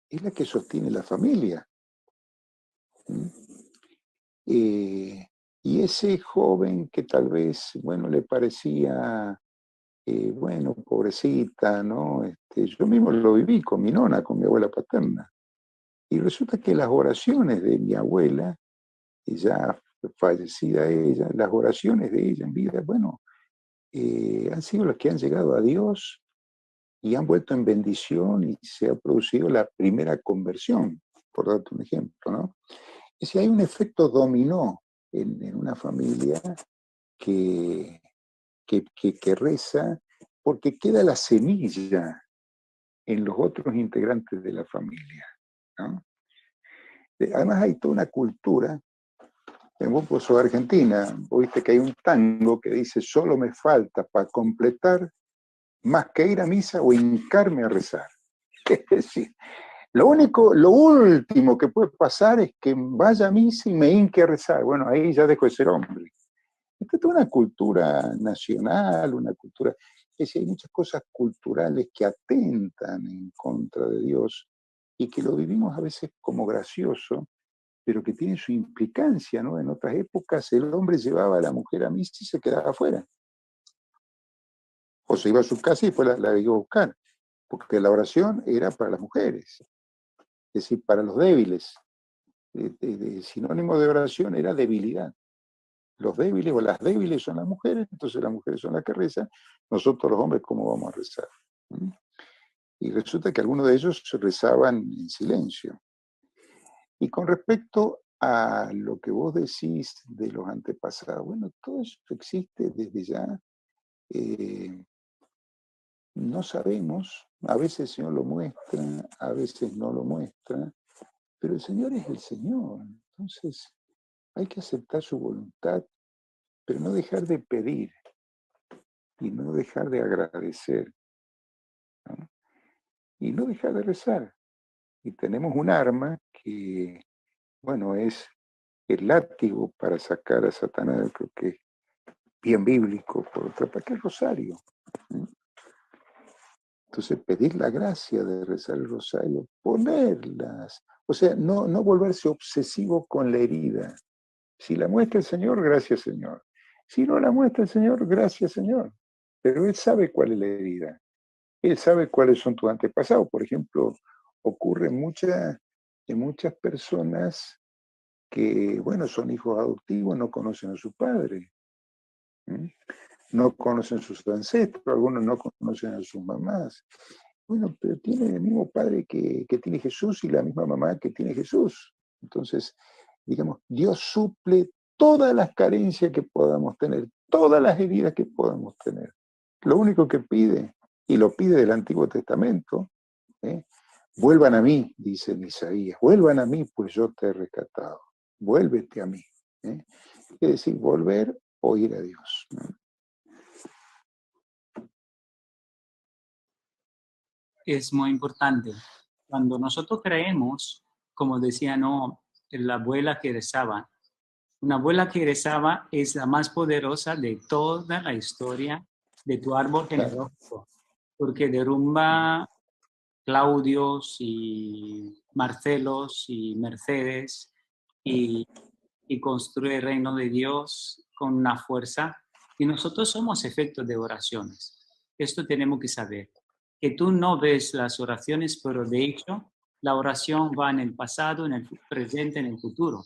es la que sostiene la familia. Y ese joven que tal vez, bueno, le parecía, bueno, pobrecita, ¿no? Yo mismo lo viví con mi nona, con mi abuela paterna. Y resulta que las oraciones de mi abuela, ya fallecida ella, las oraciones de ella en vida, bueno, han sido las que han llegado a Dios y han vuelto en bendición y se ha producido la primera conversión, por darte un ejemplo, ¿no? Es decir, hay un efecto dominó en una familia que reza porque queda la semilla en los otros integrantes de la familia, ¿no? Además hay toda una cultura, vos sos argentina, vos viste que hay un tango que dice: solo me falta para completar más que ir a misa o hincarme a rezar. Es decir, lo último que puede pasar es que vaya a misa y me hinque a rezar. Bueno, ahí ya dejo de ser hombre. Esta es toda una cultura nacional, una cultura... Es decir, hay muchas cosas culturales que atentan en contra de Dios y que lo vivimos a veces como gracioso, pero que tienen su implicancia, ¿no? En otras épocas el hombre llevaba a la mujer a misa y se quedaba afuera. O se iba a su casa y después la iba a buscar, porque la oración era para las mujeres, es decir, para los débiles. Sinónimo de oración era debilidad. Los débiles o las débiles son las mujeres, entonces las mujeres son las que rezan, nosotros los hombres, ¿cómo vamos a rezar? Y resulta que algunos de ellos rezaban en silencio. Y con respecto a lo que vos decís de los antepasados, bueno, todo eso existe desde ya. No sabemos, a veces el Señor lo muestra, a veces no lo muestra, pero el Señor es el Señor. Entonces hay que aceptar su voluntad, pero no dejar de pedir y no dejar de agradecer, ¿no? Y no dejar de rezar. Y tenemos un arma que, bueno, es el látigo para sacar a Satanás, creo que es bien bíblico, por otra parte, el rosario. Entonces, pedir la gracia de rezar el rosario, ponerlas, o sea, no volverse obsesivo con la herida. Si la muestra el Señor, gracias Señor. Si no la muestra el Señor, gracias Señor. Pero Él sabe cuál es la herida. Él sabe cuáles son tus antepasados. Por ejemplo, ocurre en muchas personas que, bueno, son hijos adoptivos, no conocen a su padre, no conocen a sus ancestros, algunos no conocen a sus mamás. Bueno, pero tienen el mismo padre que tiene Jesús y la misma mamá que tiene Jesús. Entonces, digamos, Dios suple todas las carencias que podamos tener, todas las heridas que podamos tener. Lo único que pide, y lo pide del Antiguo Testamento, vuelvan a mí, dice en Isaías, vuelvan a mí, pues yo te he rescatado. Vuélvete a mí. Es decir, volver o ir a Dios, ¿no? Es muy importante. Cuando nosotros creemos, como decía, no, la abuela que rezaba, una abuela que rezaba es la más poderosa de toda la historia de tu árbol genealógico, porque derrumba Claudios y Marcelos y Mercedes y construye el reino de Dios con una fuerza. Y nosotros somos efectos de oraciones. Esto tenemos que saber. Que tú no ves las oraciones, pero de hecho la oración va en el pasado, en el presente, en el futuro.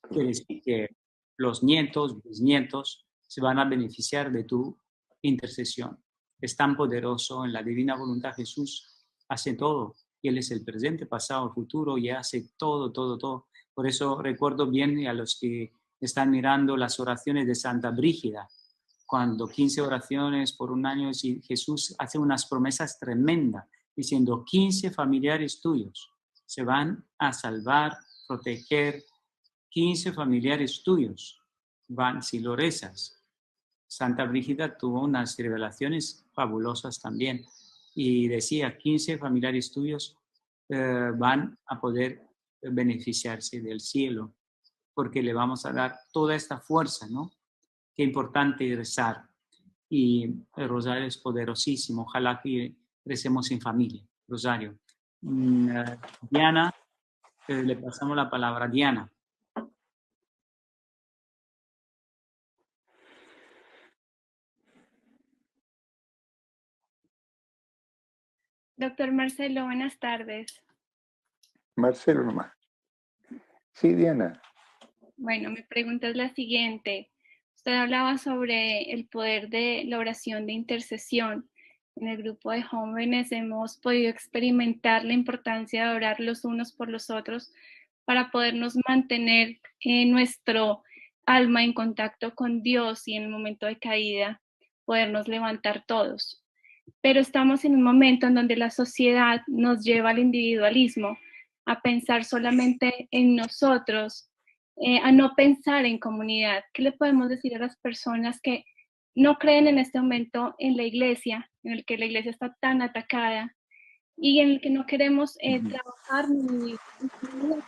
Quiere decir que los nietos, bisnietos, se van a beneficiar de tu intercesión. Es tan poderoso en la divina voluntad. Jesús hace todo. Y Él es el presente, pasado, futuro y hace todo, todo, todo. Por eso recuerdo bien a los que están mirando las oraciones de Santa Brígida, cuando 15 oraciones por un año, y Jesús hace unas promesas tremendas, diciendo 15 familiares tuyos se van a salvar, proteger, 15 familiares tuyos van si lo rezas. Santa Brígida tuvo unas revelaciones fabulosas también y decía 15 familiares tuyos van a poder beneficiarse del cielo porque le vamos a dar toda esta fuerza, ¿no? Qué importante rezar. Y el rosario es poderosísimo. Ojalá que recemos en familia. Rosario. Diana, le pasamos la palabra a Diana. Doctor Marcelo, buenas tardes. Marcelo nomás. Sí, Diana. Bueno, mi pregunta es la siguiente. Usted hablaba sobre el poder de la oración de intercesión. En el grupo de jóvenes hemos podido experimentar la importancia de orar los unos por los otros para podernos mantener en nuestro alma en contacto con Dios y en el momento de caída podernos levantar todos. pero estamos en un momento en donde la sociedad nos lleva al individualismo, a pensar solamente en nosotros, a no pensar en comunidad. ¿Qué le podemos decir a las personas que no creen en este momento en la iglesia, en el que la iglesia está tan atacada y en el que no queremos trabajar ni vivir en comunidad?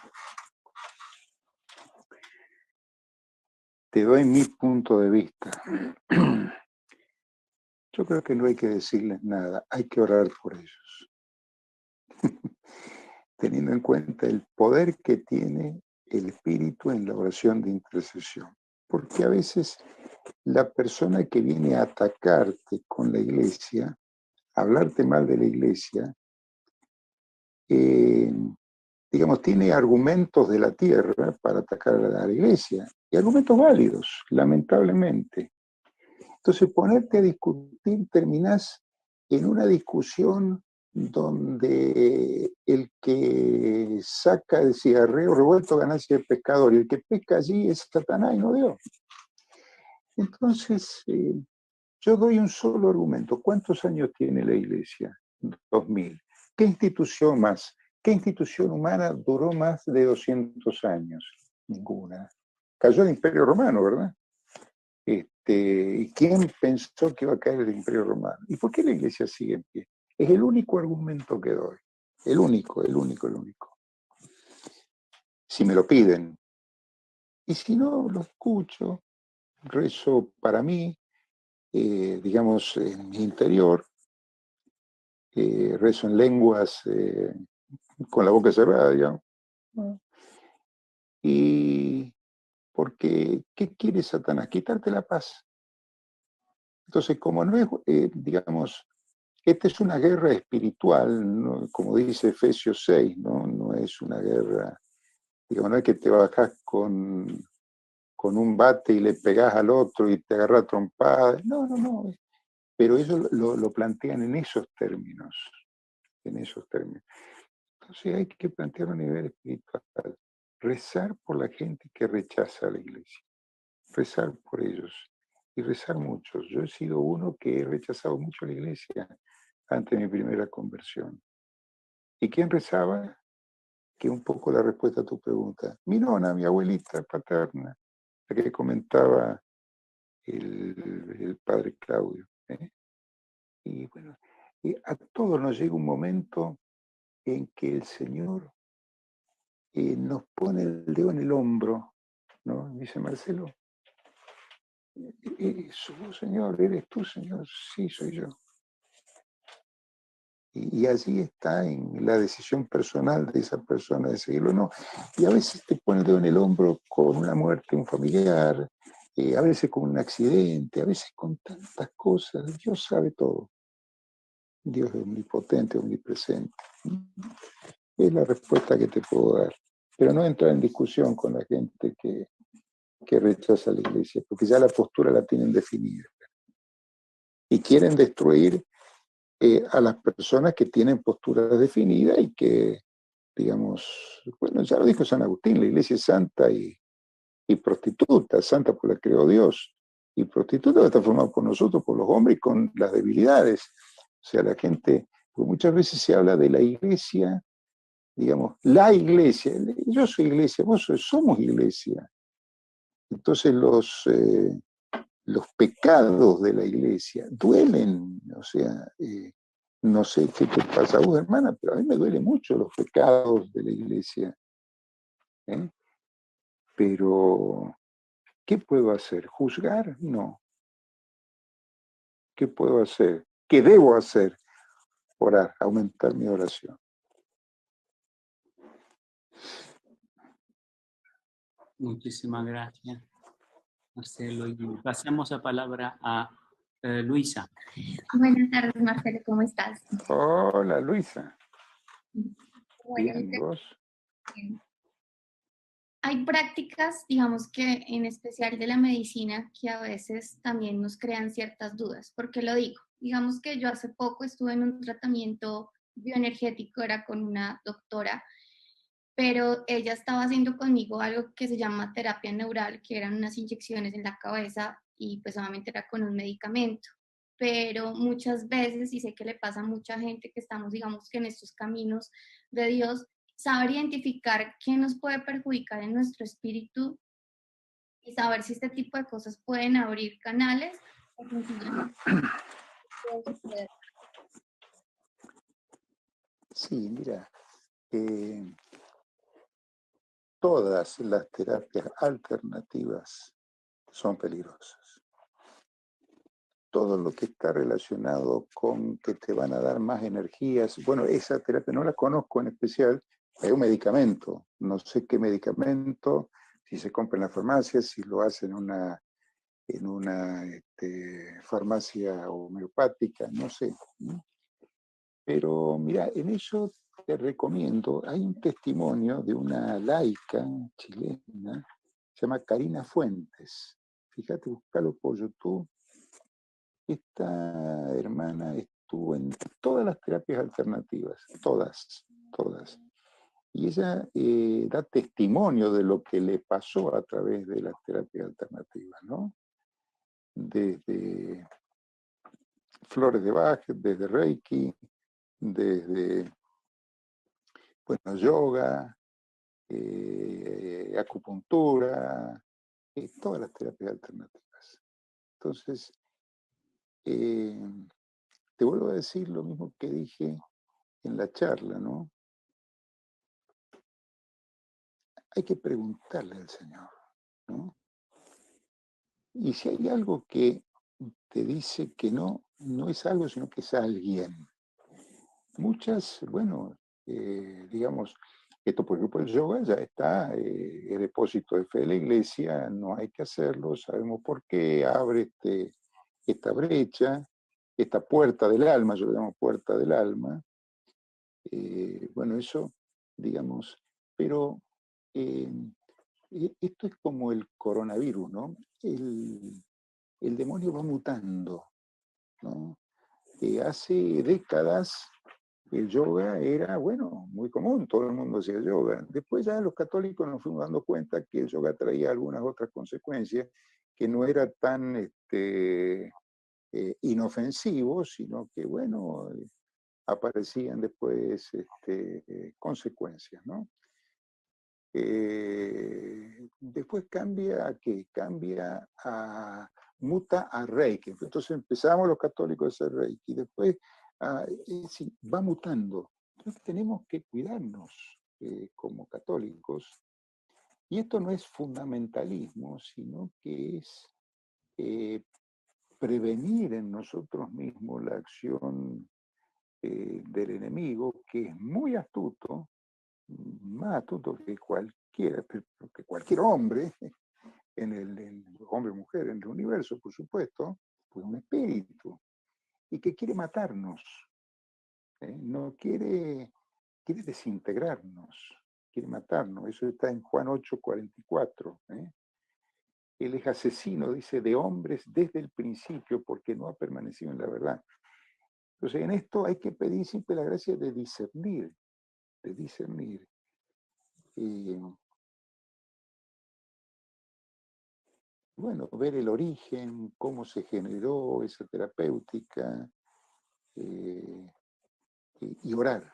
Te doy mi punto de vista. Yo creo que no hay que decirles nada, hay que orar por ellos. Teniendo en cuenta el poder que tiene el Espíritu en la oración de intercesión. Porque a veces la persona que viene a atacarte con la iglesia, a hablarte mal de la iglesia, digamos, tiene argumentos de la tierra para atacar a la iglesia, y argumentos válidos, lamentablemente. Entonces, ponerte a discutir, terminás en una discusión donde el que saca el cigarrillo revuelto ganancia de pescador, y el que pesca allí es Satanás y no Dios. Entonces, yo doy un solo argumento. ¿Cuántos años tiene la iglesia? 2000. ¿Qué institución más? ¿Qué institución humana duró más de 200 años? Ninguna. Cayó el Imperio Romano, ¿verdad? ¿Y quién pensó que iba a caer el Imperio Romano? ¿Y por qué la iglesia sigue en pie? Es el único argumento que doy. El único. Si me lo piden. Y si no, lo escucho, rezo para mí, digamos, en mi interior, rezo en lenguas con la boca cerrada, digamos. Y porque, ¿qué quiere Satanás? Quitarte la paz. Entonces, como no es, digamos, esta es una guerra espiritual, ¿no? Como dice Efesios 6, ¿no? No es una guerra, digamos, no es que te bajas con un bate y le pegás al otro y te agarra trompadas. No. Pero ellos lo plantean en esos términos. Entonces hay que plantearlo a nivel espiritual. Rezar por la gente que rechaza a la iglesia. Rezar por ellos. Y rezar mucho. Yo he sido uno que he rechazado mucho a la iglesia antes de mi primera conversión. ¿Y quién rezaba? Que un poco la respuesta a tu pregunta. Mi nona, mi abuelita paterna, la que comentaba el padre Claudio. Y bueno, a todos nos llega un momento en que el Señor nos pone el dedo en el hombro, ¿no? Dice Marcelo, Señor, ¿eres tú, Señor? Sí, soy yo. Y allí está en la decisión personal de esa persona de seguirlo o no. Y a veces te pone el dedo en el hombro con una muerte de un familiar, a veces con un accidente, a veces con tantas cosas. Dios sabe todo. Dios es omnipotente, omnipresente. Es la respuesta que te puedo dar. Pero no entrar en discusión con la gente que rechaza la iglesia, porque ya la postura la tienen definida. Y quieren destruir a las personas que tienen posturas definidas y que, digamos, bueno, ya lo dijo San Agustín, la iglesia es santa y prostituta, santa por la creó Dios, y prostituta está formada por nosotros, por los hombres, con las debilidades. O sea, la gente, porque muchas veces se habla de la iglesia, digamos, la iglesia, yo soy iglesia, somos iglesia. Entonces los pecados de la iglesia duelen, o sea, no sé qué te pasa a vos, hermana, pero a mí me duelen mucho los pecados de la iglesia. Pero, ¿qué puedo hacer? ¿Juzgar? No. ¿Qué puedo hacer? ¿Qué debo hacer? Orar, aumentar mi oración. Muchísimas gracias, Marcelo. Y pasamos la palabra a Luisa. Buenas tardes, Marcelo, ¿cómo estás? Hola, Luisa. Bueno, Bien, ¿vos? bien. Hay prácticas, digamos que en especial de la medicina, que a veces también nos crean ciertas dudas. ¿Por qué lo digo? Digamos que yo hace poco estuve en un tratamiento bioenergético, era con una doctora, pero ella estaba haciendo conmigo algo que se llama terapia neural, que eran unas inyecciones en la cabeza y pues obviamente era con un medicamento. pero muchas veces, y sé que le pasa a mucha gente que estamos, digamos, que en estos caminos de Dios, saber identificar qué nos puede perjudicar en nuestro espíritu y saber si este tipo de cosas pueden abrir canales o sencillamente puede suceder. Sí, mira, todas las terapias alternativas son peligrosas. Todo lo que está relacionado con que te van a dar más energías, bueno, esa terapia no la conozco en especial, es un medicamento, no sé qué medicamento, si se compra en la farmacia, si lo hacen en una farmacia homeopática, no sé. Pero mira, en eso te recomiendo, hay un testimonio de una laica chilena, se llama Karina Fuentes. Fíjate, búscalo por YouTube. Esta hermana estuvo en todas las terapias alternativas, todas. Y ella da testimonio de lo que le pasó a través de las terapias alternativas, ¿no? Desde flores de Bach, desde Reiki, desde, bueno, yoga, acupuntura, todas las terapias alternativas. Entonces, te vuelvo a decir lo mismo que dije en la charla, ¿no? Hay que preguntarle al Señor, ¿no? Y si hay algo que te dice que no es algo, sino que es alguien. Muchas, bueno, digamos, esto por ejemplo el yoga ya está, el depósito de fe de la iglesia, no hay que hacerlo, sabemos por qué, abre esta brecha, esta puerta del alma, yo lo llamo puerta del alma. Bueno, eso, digamos, pero esto es como el coronavirus, ¿no? El demonio va mutando, ¿no? Hace décadas el yoga era, bueno, muy común, todo el mundo hacía yoga. Después ya los católicos nos fuimos dando cuenta que el yoga traía algunas otras consecuencias, que no era tan inofensivo, sino que, bueno, aparecían después consecuencias, ¿no? Después cambia a qué? Muta a Reiki. Entonces empezamos los católicos a hacer Reiki. Después sí, va mutando. Entonces tenemos que cuidarnos como católicos. Y esto no es fundamentalismo, sino que es prevenir en nosotros mismos la acción del enemigo, que es muy astuto, más astuto que cualquier hombre, hombre o mujer en el universo, por supuesto, pues un espíritu, y que quiere matarnos, no quiere desintegrarnos, quiere matarnos. Eso está en Juan 8:44. Él es asesino, dice, de hombres desde el principio, porque no ha permanecido en la verdad. Entonces, en esto hay que pedir siempre la gracia de discernir. Bueno, ver el origen, cómo se generó esa terapéutica, y orar.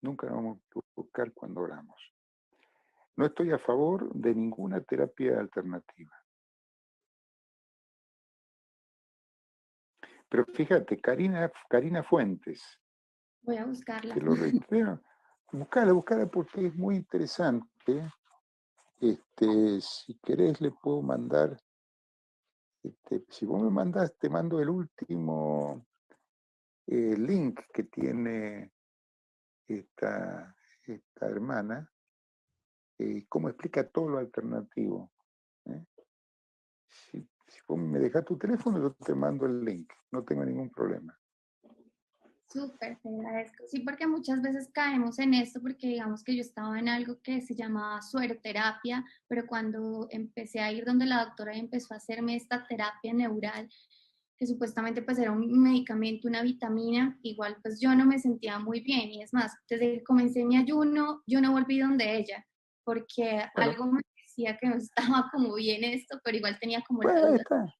Nunca nos vamos a buscar cuando oramos. No estoy a favor de ninguna terapia alternativa. Pero fíjate, Karina Fuentes. Voy a buscarla. Te lo reitero. Buscala porque es muy interesante. Si querés le puedo mandar, si vos me mandás, te mando el último link que tiene esta hermana, cómo explica todo lo alternativo. Si vos me dejas tu teléfono, yo te mando el link, no tengo ningún problema. Súper, te agradezco. Sí, porque muchas veces caemos en esto, porque digamos que yo estaba en algo que se llamaba sueroterapia, pero cuando empecé a ir donde la doctora empezó a hacerme esta terapia neural, que supuestamente pues era un medicamento, una vitamina, igual pues yo no me sentía muy bien. Y es más, desde que comencé mi ayuno, yo no volví donde ella, porque algo me decía que no estaba como bien esto, pero igual tenía como la duda.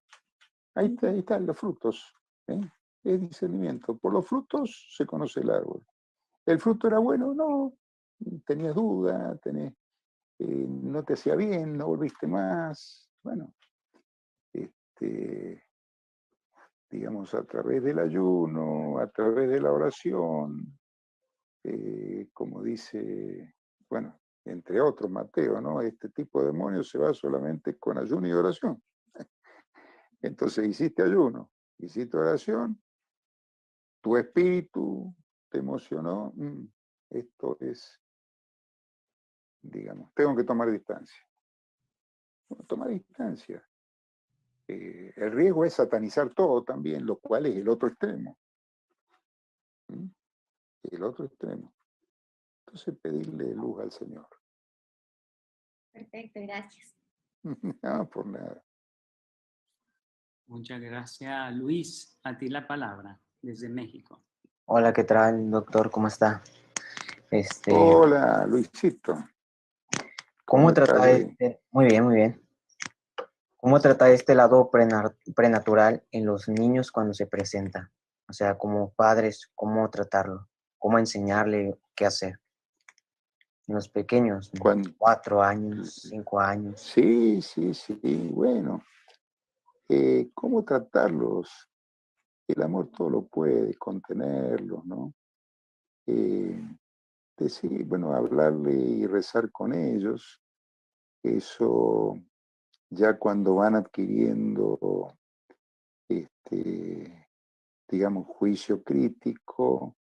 Ahí están los frutos. Es discernimiento. Por los frutos se conoce el árbol. ¿El fruto era bueno? No. Tenías duda, no te hacía bien, no volviste más. Bueno, digamos, a través del ayuno, a través de la oración, como dice, bueno, entre otros Mateo, ¿no? Este tipo de demonios se va solamente con ayuno y oración. Entonces hiciste ayuno, hiciste oración, tu espíritu te emocionó, esto es, digamos, tengo que tomar distancia. Bueno, tomar distancia. El riesgo es satanizar todo también, lo cual es el otro extremo. El otro extremo. Entonces pedirle luz al Señor. Perfecto, gracias. No, por nada. Muchas gracias, Luis. A ti la palabra, desde México. Hola, ¿qué tal, doctor? ¿Cómo está? Hola, Luisito. ¿Cómo estás, trata Luis? Muy bien, muy bien. ¿Cómo trata este lado prenatural en los niños cuando se presenta? O sea, como padres, ¿cómo tratarlo? ¿Cómo enseñarle qué hacer? En los pequeños, ¿no? 4 años, 5 años. Sí, bueno. ¿Cómo tratarlos? El amor todo lo puede, contenerlos, ¿no? Decir, bueno, hablarle y rezar con ellos, eso ya cuando van adquiriendo, digamos, juicio crítico,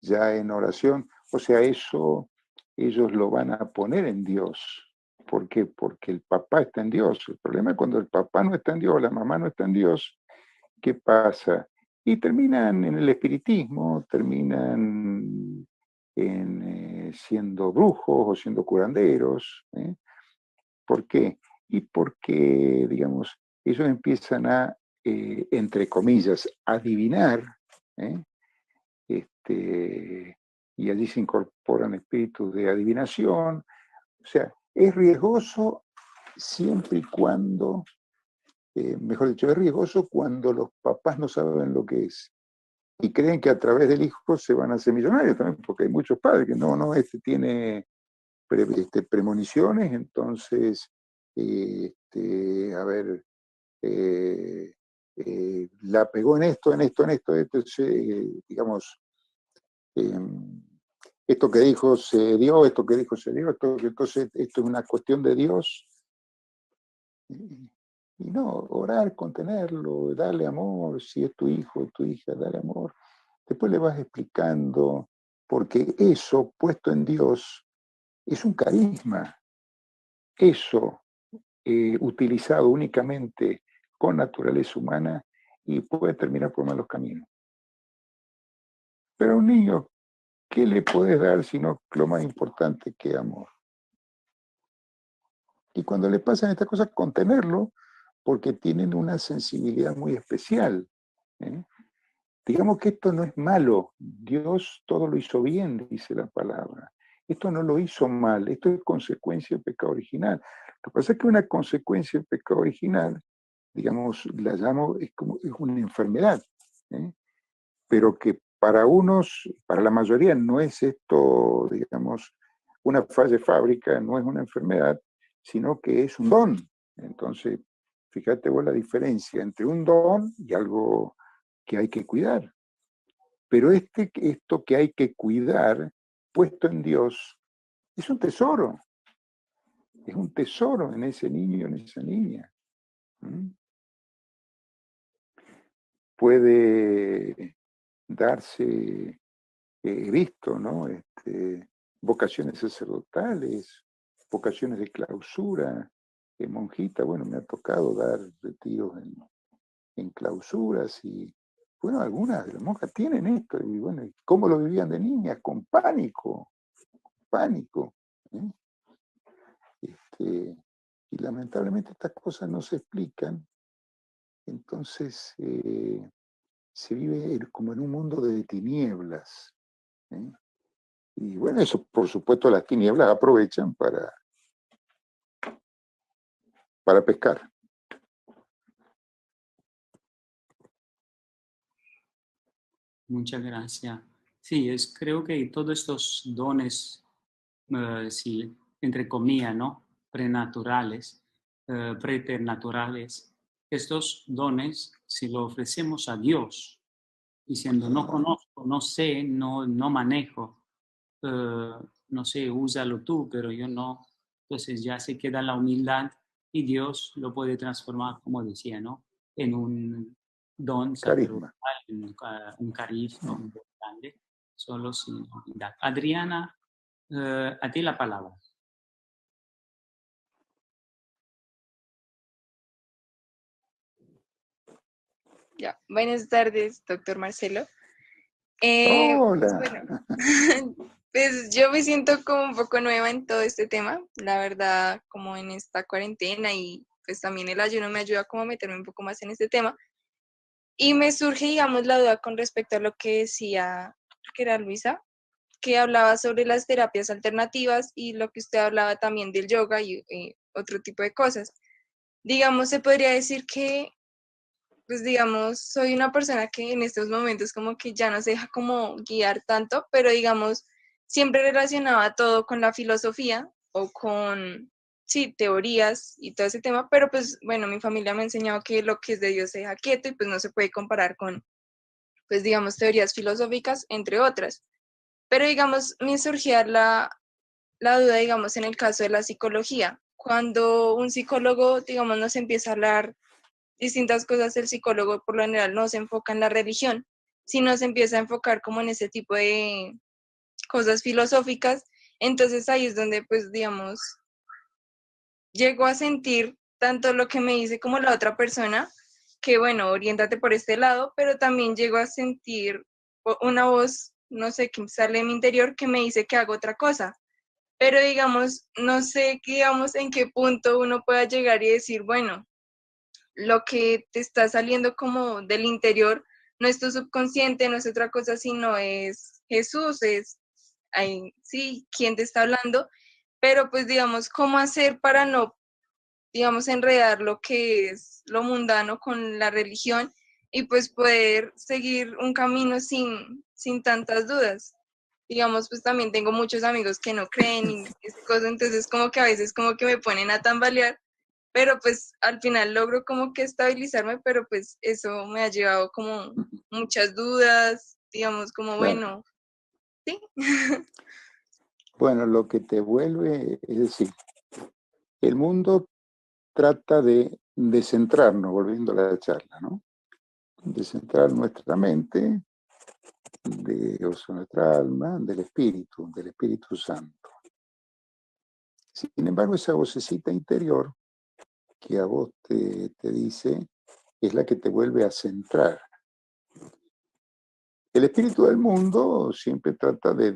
ya en oración, o sea, eso ellos lo van a poner en Dios. ¿Por qué? Porque el papá está en Dios. El problema es cuando el papá no está en Dios, la mamá no está en Dios, ¿qué pasa? Y terminan en el espiritismo, terminan siendo brujos o siendo curanderos. ¿Por qué? Y porque, digamos, ellos empiezan a, entre comillas, adivinar, y allí se incorporan espíritus de adivinación. O sea, es riesgoso siempre y cuando, mejor dicho, es riesgoso cuando los papás no saben lo que es y creen que a través del hijo se van a hacer millonarios también, porque hay muchos padres que no, tiene premoniciones, entonces, a ver, la pegó en esto, digamos, esto que dijo se dio, entonces esto es una cuestión de Dios. Y no, orar, contenerlo, darle amor, si es tu hijo, tu hija, darle amor. Después le vas explicando, porque eso puesto en Dios es un carisma. Eso utilizado únicamente con naturaleza humana y puede terminar por malos caminos. Pero a un niño, ¿qué le puedes dar sino lo más importante que amor? Y cuando le pasan estas cosas, contenerlo, porque tienen una sensibilidad muy especial. Digamos que esto no es malo. Dios todo lo hizo bien, dice la palabra. Esto no lo hizo mal, esto es consecuencia del pecado original. Lo que pasa es que una consecuencia del pecado original, digamos, la llamo, es una enfermedad, pero que para unos, para la mayoría no es esto, digamos, una falla de fábrica, no es una enfermedad, sino que es un don. Entonces, fíjate vos la diferencia entre un don y algo que hay que cuidar. Pero esto que hay que cuidar, puesto en Dios, es un tesoro. Es un tesoro en ese niño, en esa niña. Puede darse, he visto, ¿no? Vocaciones sacerdotales, vocaciones de clausura, de monjita. Bueno, me ha tocado dar retiros en clausuras y, bueno, algunas de las monjas tienen esto. Y bueno, ¿cómo lo vivían de niñas? Con pánico. Y lamentablemente estas cosas no se explican. Entonces se vive como en un mundo de tinieblas. Y bueno, eso por supuesto las tinieblas aprovechan para pescar. Muchas gracias. Sí, creo que todos estos dones, sí, entre comillas, ¿no? Prenaturales, preternaturales, estos dones, si lo ofrecemos a Dios, diciendo, no conozco, no sé, no manejo, no sé, úsalo tú, pero yo no. Entonces ya se queda la humildad y Dios lo puede transformar, como decía, ¿no? En un don sacerdotal, Carisma. un carisma, un don grande, solo sin humildad. Adriana, a ti la palabra. Ya. Buenas tardes, doctor Marcelo. Hola. Bueno, pues yo me siento como un poco nueva en todo este tema, la verdad, como en esta cuarentena y pues también el ayuno me ayuda como a meterme un poco más en este tema. Y me surge, digamos, la duda con respecto a lo que decía, creo que era Luisa, que hablaba sobre las terapias alternativas y lo que usted hablaba también del yoga y otro tipo de cosas. Digamos, se podría decir que pues digamos, soy una persona que en estos momentos como que ya no se deja como guiar tanto, pero digamos, siempre relacionaba todo con la filosofía o con, sí, teorías y todo ese tema, pero pues bueno, mi familia me ha enseñado que lo que es de Dios se deja quieto y pues no se puede comparar con, pues digamos, teorías filosóficas, entre otras. Pero digamos, me surgía la duda, digamos, en el caso de la psicología. Cuando un psicólogo, digamos, nos empieza a hablar distintas cosas, el psicólogo por lo general no se enfoca en la religión, sino se empieza a enfocar como en ese tipo de cosas filosóficas. Entonces ahí es donde, pues, digamos, llego a sentir tanto lo que me dice como la otra persona, que bueno, oriéntate por este lado, pero también llego a sentir una voz, no sé, que sale de mi interior que me dice que hago otra cosa. Pero digamos, no sé, digamos, en qué punto uno pueda llegar y decir, bueno, lo que te está saliendo como del interior no es tu subconsciente, no es otra cosa, sino es Jesús, es sí, quien te está hablando, pero pues digamos, ¿cómo hacer para no, digamos, enredar lo que es lo mundano con la religión y pues poder seguir un camino sin tantas dudas? Digamos, pues también tengo muchos amigos que no creen y esas cosas, entonces como que a veces como que me ponen a tambalear, pero pues al final logro como que estabilizarme, pero pues eso me ha llevado como muchas dudas, digamos, como Claro. bueno, sí. Bueno, lo que te vuelve, es decir, el mundo trata de descentrarnos, volviendo a la charla, ¿no? Descentrar nuestra mente, nuestra alma, del Espíritu Santo. Sin embargo, esa vocecita interior que a vos te dice es la que te vuelve a centrar. El espíritu del mundo siempre trata de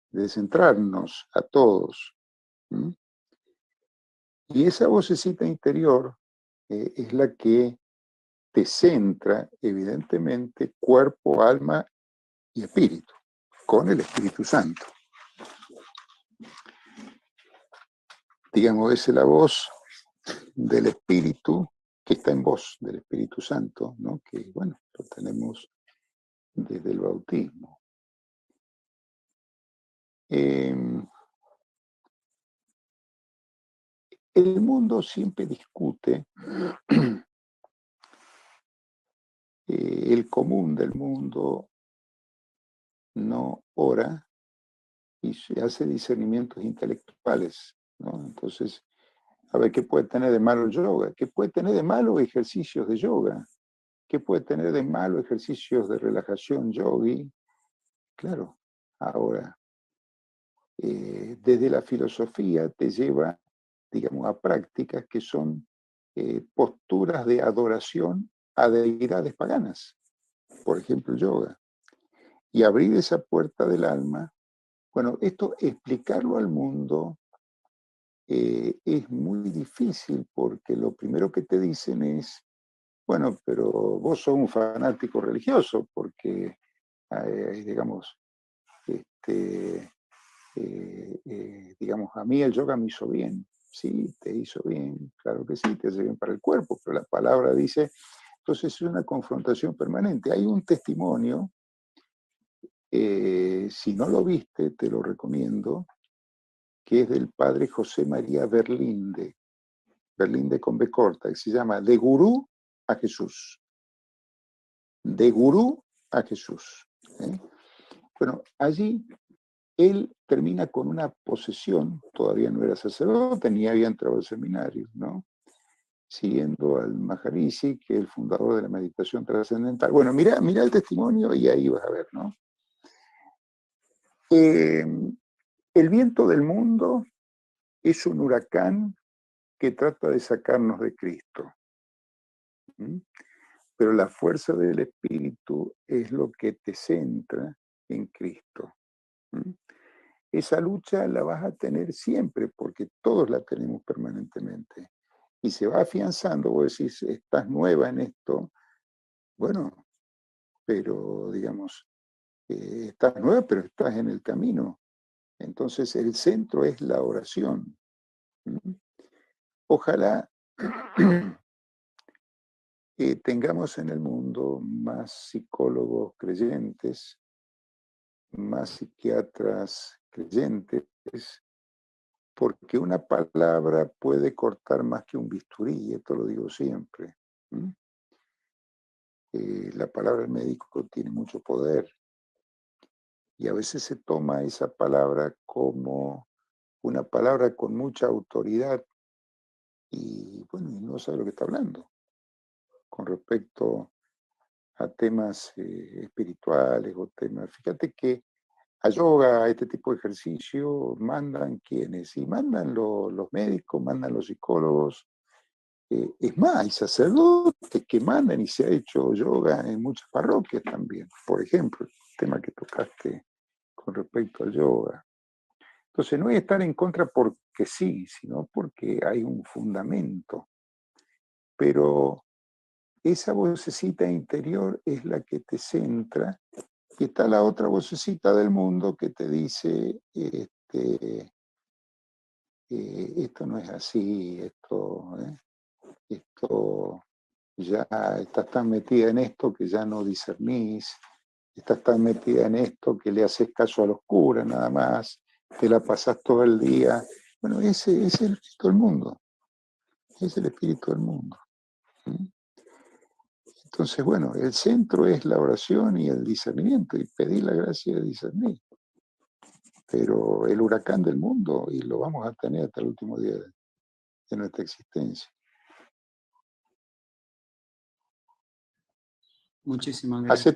descentrarnos a todos. ¿Mm? Y esa vocecita interior es la que te centra, evidentemente, cuerpo, alma y espíritu, con el Espíritu Santo. Digamos, es la voz del Espíritu que está en vos, del Espíritu Santo, ¿no? Que, bueno, lo tenemos desde el bautismo. El mundo siempre discute, el común del mundo no ora y se hace discernimientos intelectuales, ¿no? Entonces, a ver, ¿qué puede tener de malo el yoga? ¿Qué puede tener de malo ejercicios de yoga? ¿Qué puede tener de malo ejercicios de relajación yogi? Claro, ahora, desde la filosofía te lleva, digamos, a prácticas que son posturas de adoración a deidades paganas, por ejemplo, el yoga. Y abrir esa puerta del alma, bueno, esto explicarlo al mundo es muy difícil porque lo primero que te dicen es, bueno, pero vos sos un fanático religioso porque, digamos, digamos, a mí el yoga me hizo bien. Sí, te hizo bien, claro que sí, te hace bien para el cuerpo, pero la palabra dice, entonces es una confrontación permanente. Hay un testimonio si no lo viste, te lo recomiendo, que es del padre José María Berlinde con B corta, que se llama De Gurú a Jesús. De Gurú a Jesús. Bueno, allí él termina con una posesión, todavía no era sacerdote, ni había entrado al seminario, ¿no? Siguiendo al Maharishi, que es el fundador de la meditación trascendental. Bueno, mira el testimonio y ahí vas a ver, ¿no? El viento del mundo es un huracán que trata de sacarnos de Cristo. Pero la fuerza del Espíritu es lo que te centra en Cristo. Esa lucha la vas a tener siempre, porque todos la tenemos permanentemente. Y se va afianzando, vos decís, estás nueva en esto, bueno, pero digamos, estás nueva, pero estás en el camino. Entonces el centro es la oración. Ojalá tengamos en el mundo más psicólogos creyentes, más psiquiatras creyentes, porque una palabra puede cortar más que un bisturí, esto lo digo siempre. La palabra del médico tiene mucho poder y a veces se toma esa palabra como una palabra con mucha autoridad y bueno, no sabe lo que está hablando con respecto a temas espirituales o temas. Fíjate que a yoga, a este tipo de ejercicio, mandan quienes, y mandan los médicos, mandan los psicólogos. Es más, hay sacerdotes que mandan y se ha hecho yoga en muchas parroquias también. Por ejemplo, el tema que tocaste con respecto al yoga. Entonces no es estar en contra porque sí, sino porque hay un fundamento. Pero esa vocecita interior es la que te centra. Y está la otra vocecita del mundo que te dice, esto no es así, esto ya estás tan metida en esto que ya no discernís, estás tan metida en esto que le haces caso a los curas nada más, te la pasás todo el día. Bueno, ese es el espíritu del mundo, es el espíritu del mundo. Entonces, bueno, el centro es la oración y el discernimiento, y pedir la gracia de discernir. Pero el huracán del mundo, y lo vamos a tener hasta el último día de nuestra existencia. Muchísimas gracias.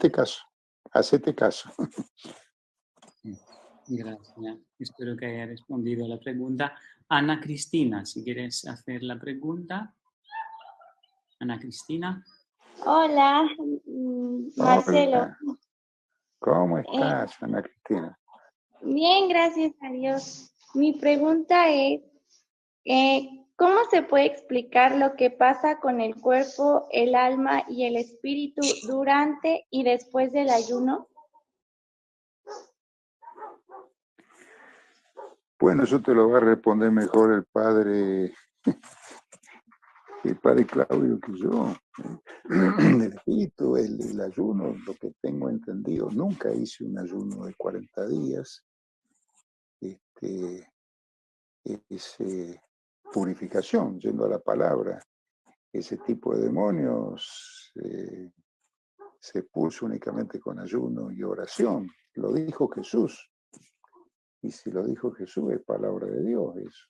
Hacete caso. Gracias. Espero que haya respondido a la pregunta. Ana Cristina, si quieres hacer la pregunta. Ana Cristina. Hola, Marcelo. Hola. ¿Cómo estás, Ana Cristina? Bien, gracias a Dios. Mi pregunta es, ¿cómo se puede explicar lo que pasa con el cuerpo, el alma y el espíritu durante y después del ayuno? Bueno, eso te lo va a responder mejor el padre Claudio que yo. El espíritu, el ayuno, lo que tengo entendido, nunca hice un ayuno de 40 días. Es purificación, yendo a la palabra. Ese tipo de demonios se puso únicamente con ayuno y oración. Lo dijo Jesús. Y si lo dijo Jesús, es palabra de Dios eso.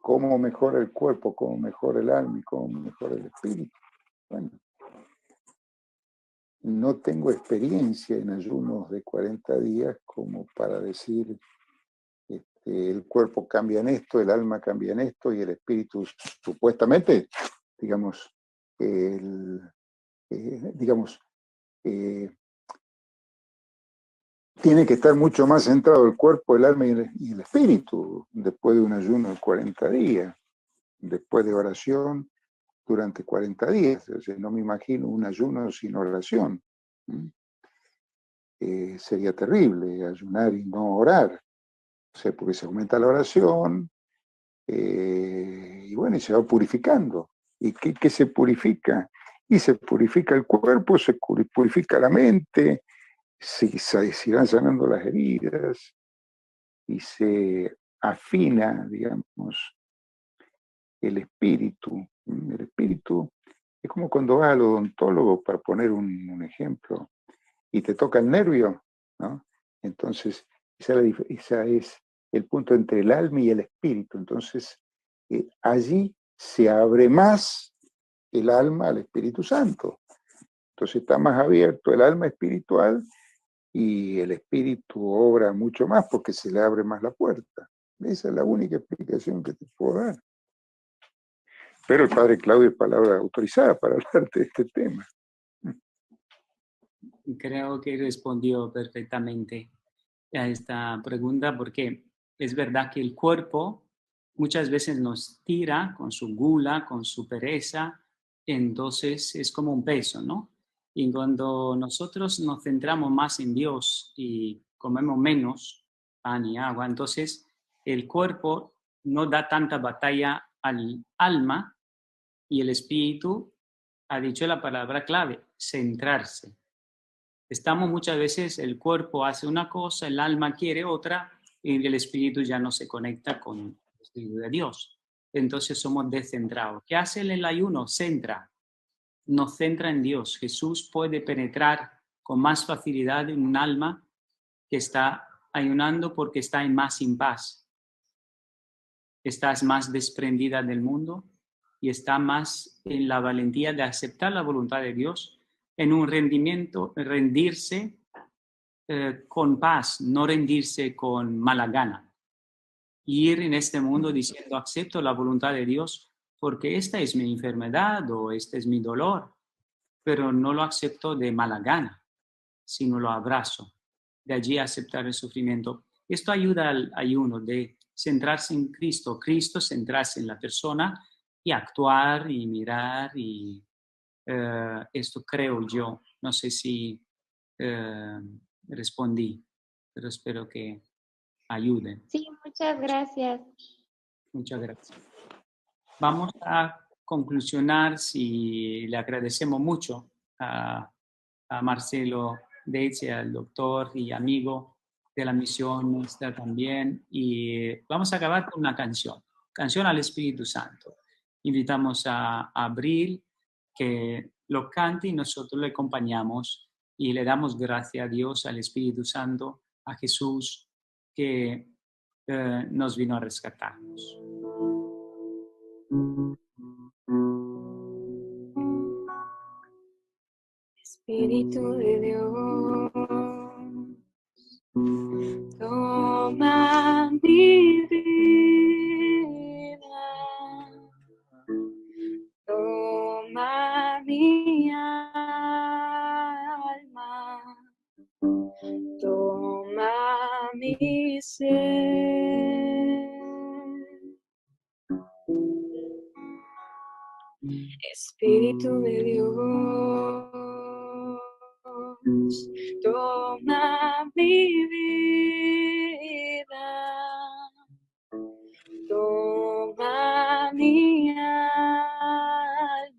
¿Cómo mejora el cuerpo? ¿Cómo mejora el alma? ¿Y cómo mejora el espíritu? Bueno, no tengo experiencia en ayunos de 40 días como para decir el cuerpo cambia en esto, el alma cambia en esto y el espíritu supuestamente, digamos, tiene que estar mucho más centrado el cuerpo, el alma y el espíritu después de un ayuno de 40 días, después de oración durante 40 días. O sea, no me imagino un ayuno sin oración. Sería terrible ayunar y no orar. O sea, porque se aumenta la oración y bueno, y se va purificando. ¿Y qué se purifica? Y se purifica el cuerpo, se purifica la mente, se van sanando las heridas y se afina, digamos, el espíritu. El espíritu es como cuando vas al odontólogo, para poner un ejemplo, y te toca el nervio, ¿no? Entonces, esa es el punto entre el alma y el espíritu. Entonces, allí se abre más el alma al Espíritu Santo. Entonces está más abierto el alma espiritual y el espíritu obra mucho más porque se le abre más la puerta. Esa es la única explicación que te puedo dar. Pero el padre Claudio es palabra autorizada para hablar de este tema. Creo que respondió perfectamente a esta pregunta porque es verdad que el cuerpo muchas veces nos tira con su gula, con su pereza, entonces es como un peso, ¿no? Y cuando nosotros nos centramos más en Dios y comemos menos pan y agua, entonces el cuerpo no da tanta batalla al alma y el espíritu ha dicho la palabra clave, centrarse. Estamos muchas veces, el cuerpo hace una cosa, el alma quiere otra y el espíritu ya no se conecta con el espíritu de Dios. Entonces somos descentrados. ¿Qué hace el ayuno? Centra, nos centra en Dios. Jesús puede penetrar con más facilidad en un alma que está ayunando porque está en más paz. Estás más desprendida del mundo y está más en la valentía de aceptar la voluntad de Dios, en un rendirse con paz, no rendirse con mala gana. Ir en este mundo diciendo, acepto la voluntad de Dios porque esta es mi enfermedad o este es mi dolor, pero no lo acepto de mala gana, sino lo abrazo. De allí aceptar el sufrimiento. Esto ayuda al ayuno de centrarse en Cristo, Cristo centrarse en la persona y actuar y mirar y esto creo yo. No sé si respondí, pero espero que ayude. Sí, muchas gracias. Muchas gracias. Vamos a conclusionar si le agradecemos mucho a Marcelo Deitze, al doctor y amigo de la misión nuestra también. Y vamos a acabar con una canción al Espíritu Santo. Invitamos a Abril que lo cante y nosotros le acompañamos y le damos gracias a Dios, al Espíritu Santo, a Jesús, que nos vino a rescatarnos. Espíritu de Dios, toma mi vida, toma mi alma, toma mi ser. Espíritu de Dios, toma mi vida, toma mi alma,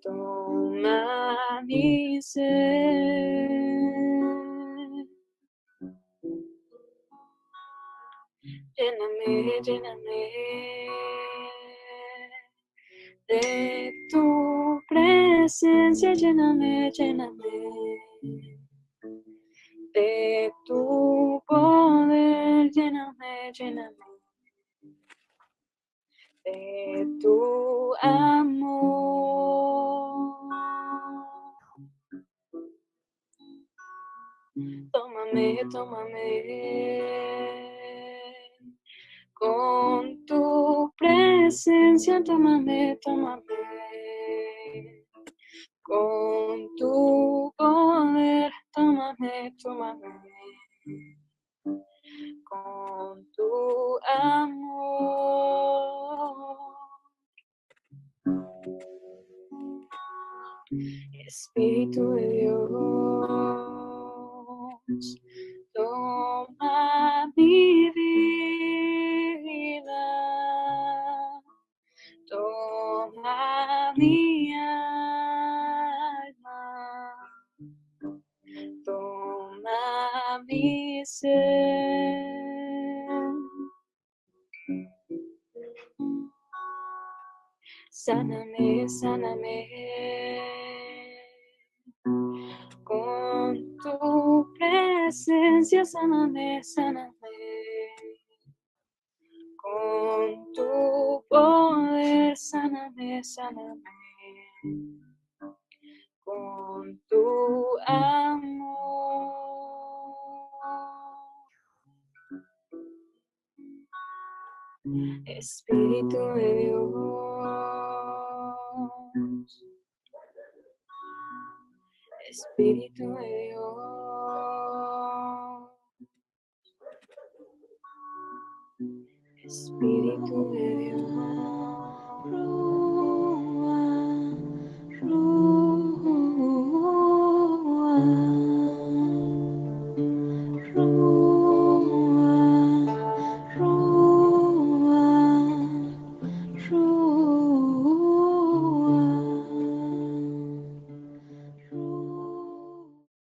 toma mi ser. Lléname, lléname de tu presencia, lléname, lléname de tu poder, lléname, lléname de tu amor. Tómame, tómame con tu presencia, tómame, tómame con tu poder, tómame, tómame con tu amor. Espíritu de Dios, toma mi vida, toma mi alma, mi ser. Sáname, sáname, con tu presencia, sáname, sáname, con tu poder, sáname, sáname, con tu amor. Espíritu de Dios, Espíritu de Dios, Espíritu de Dios.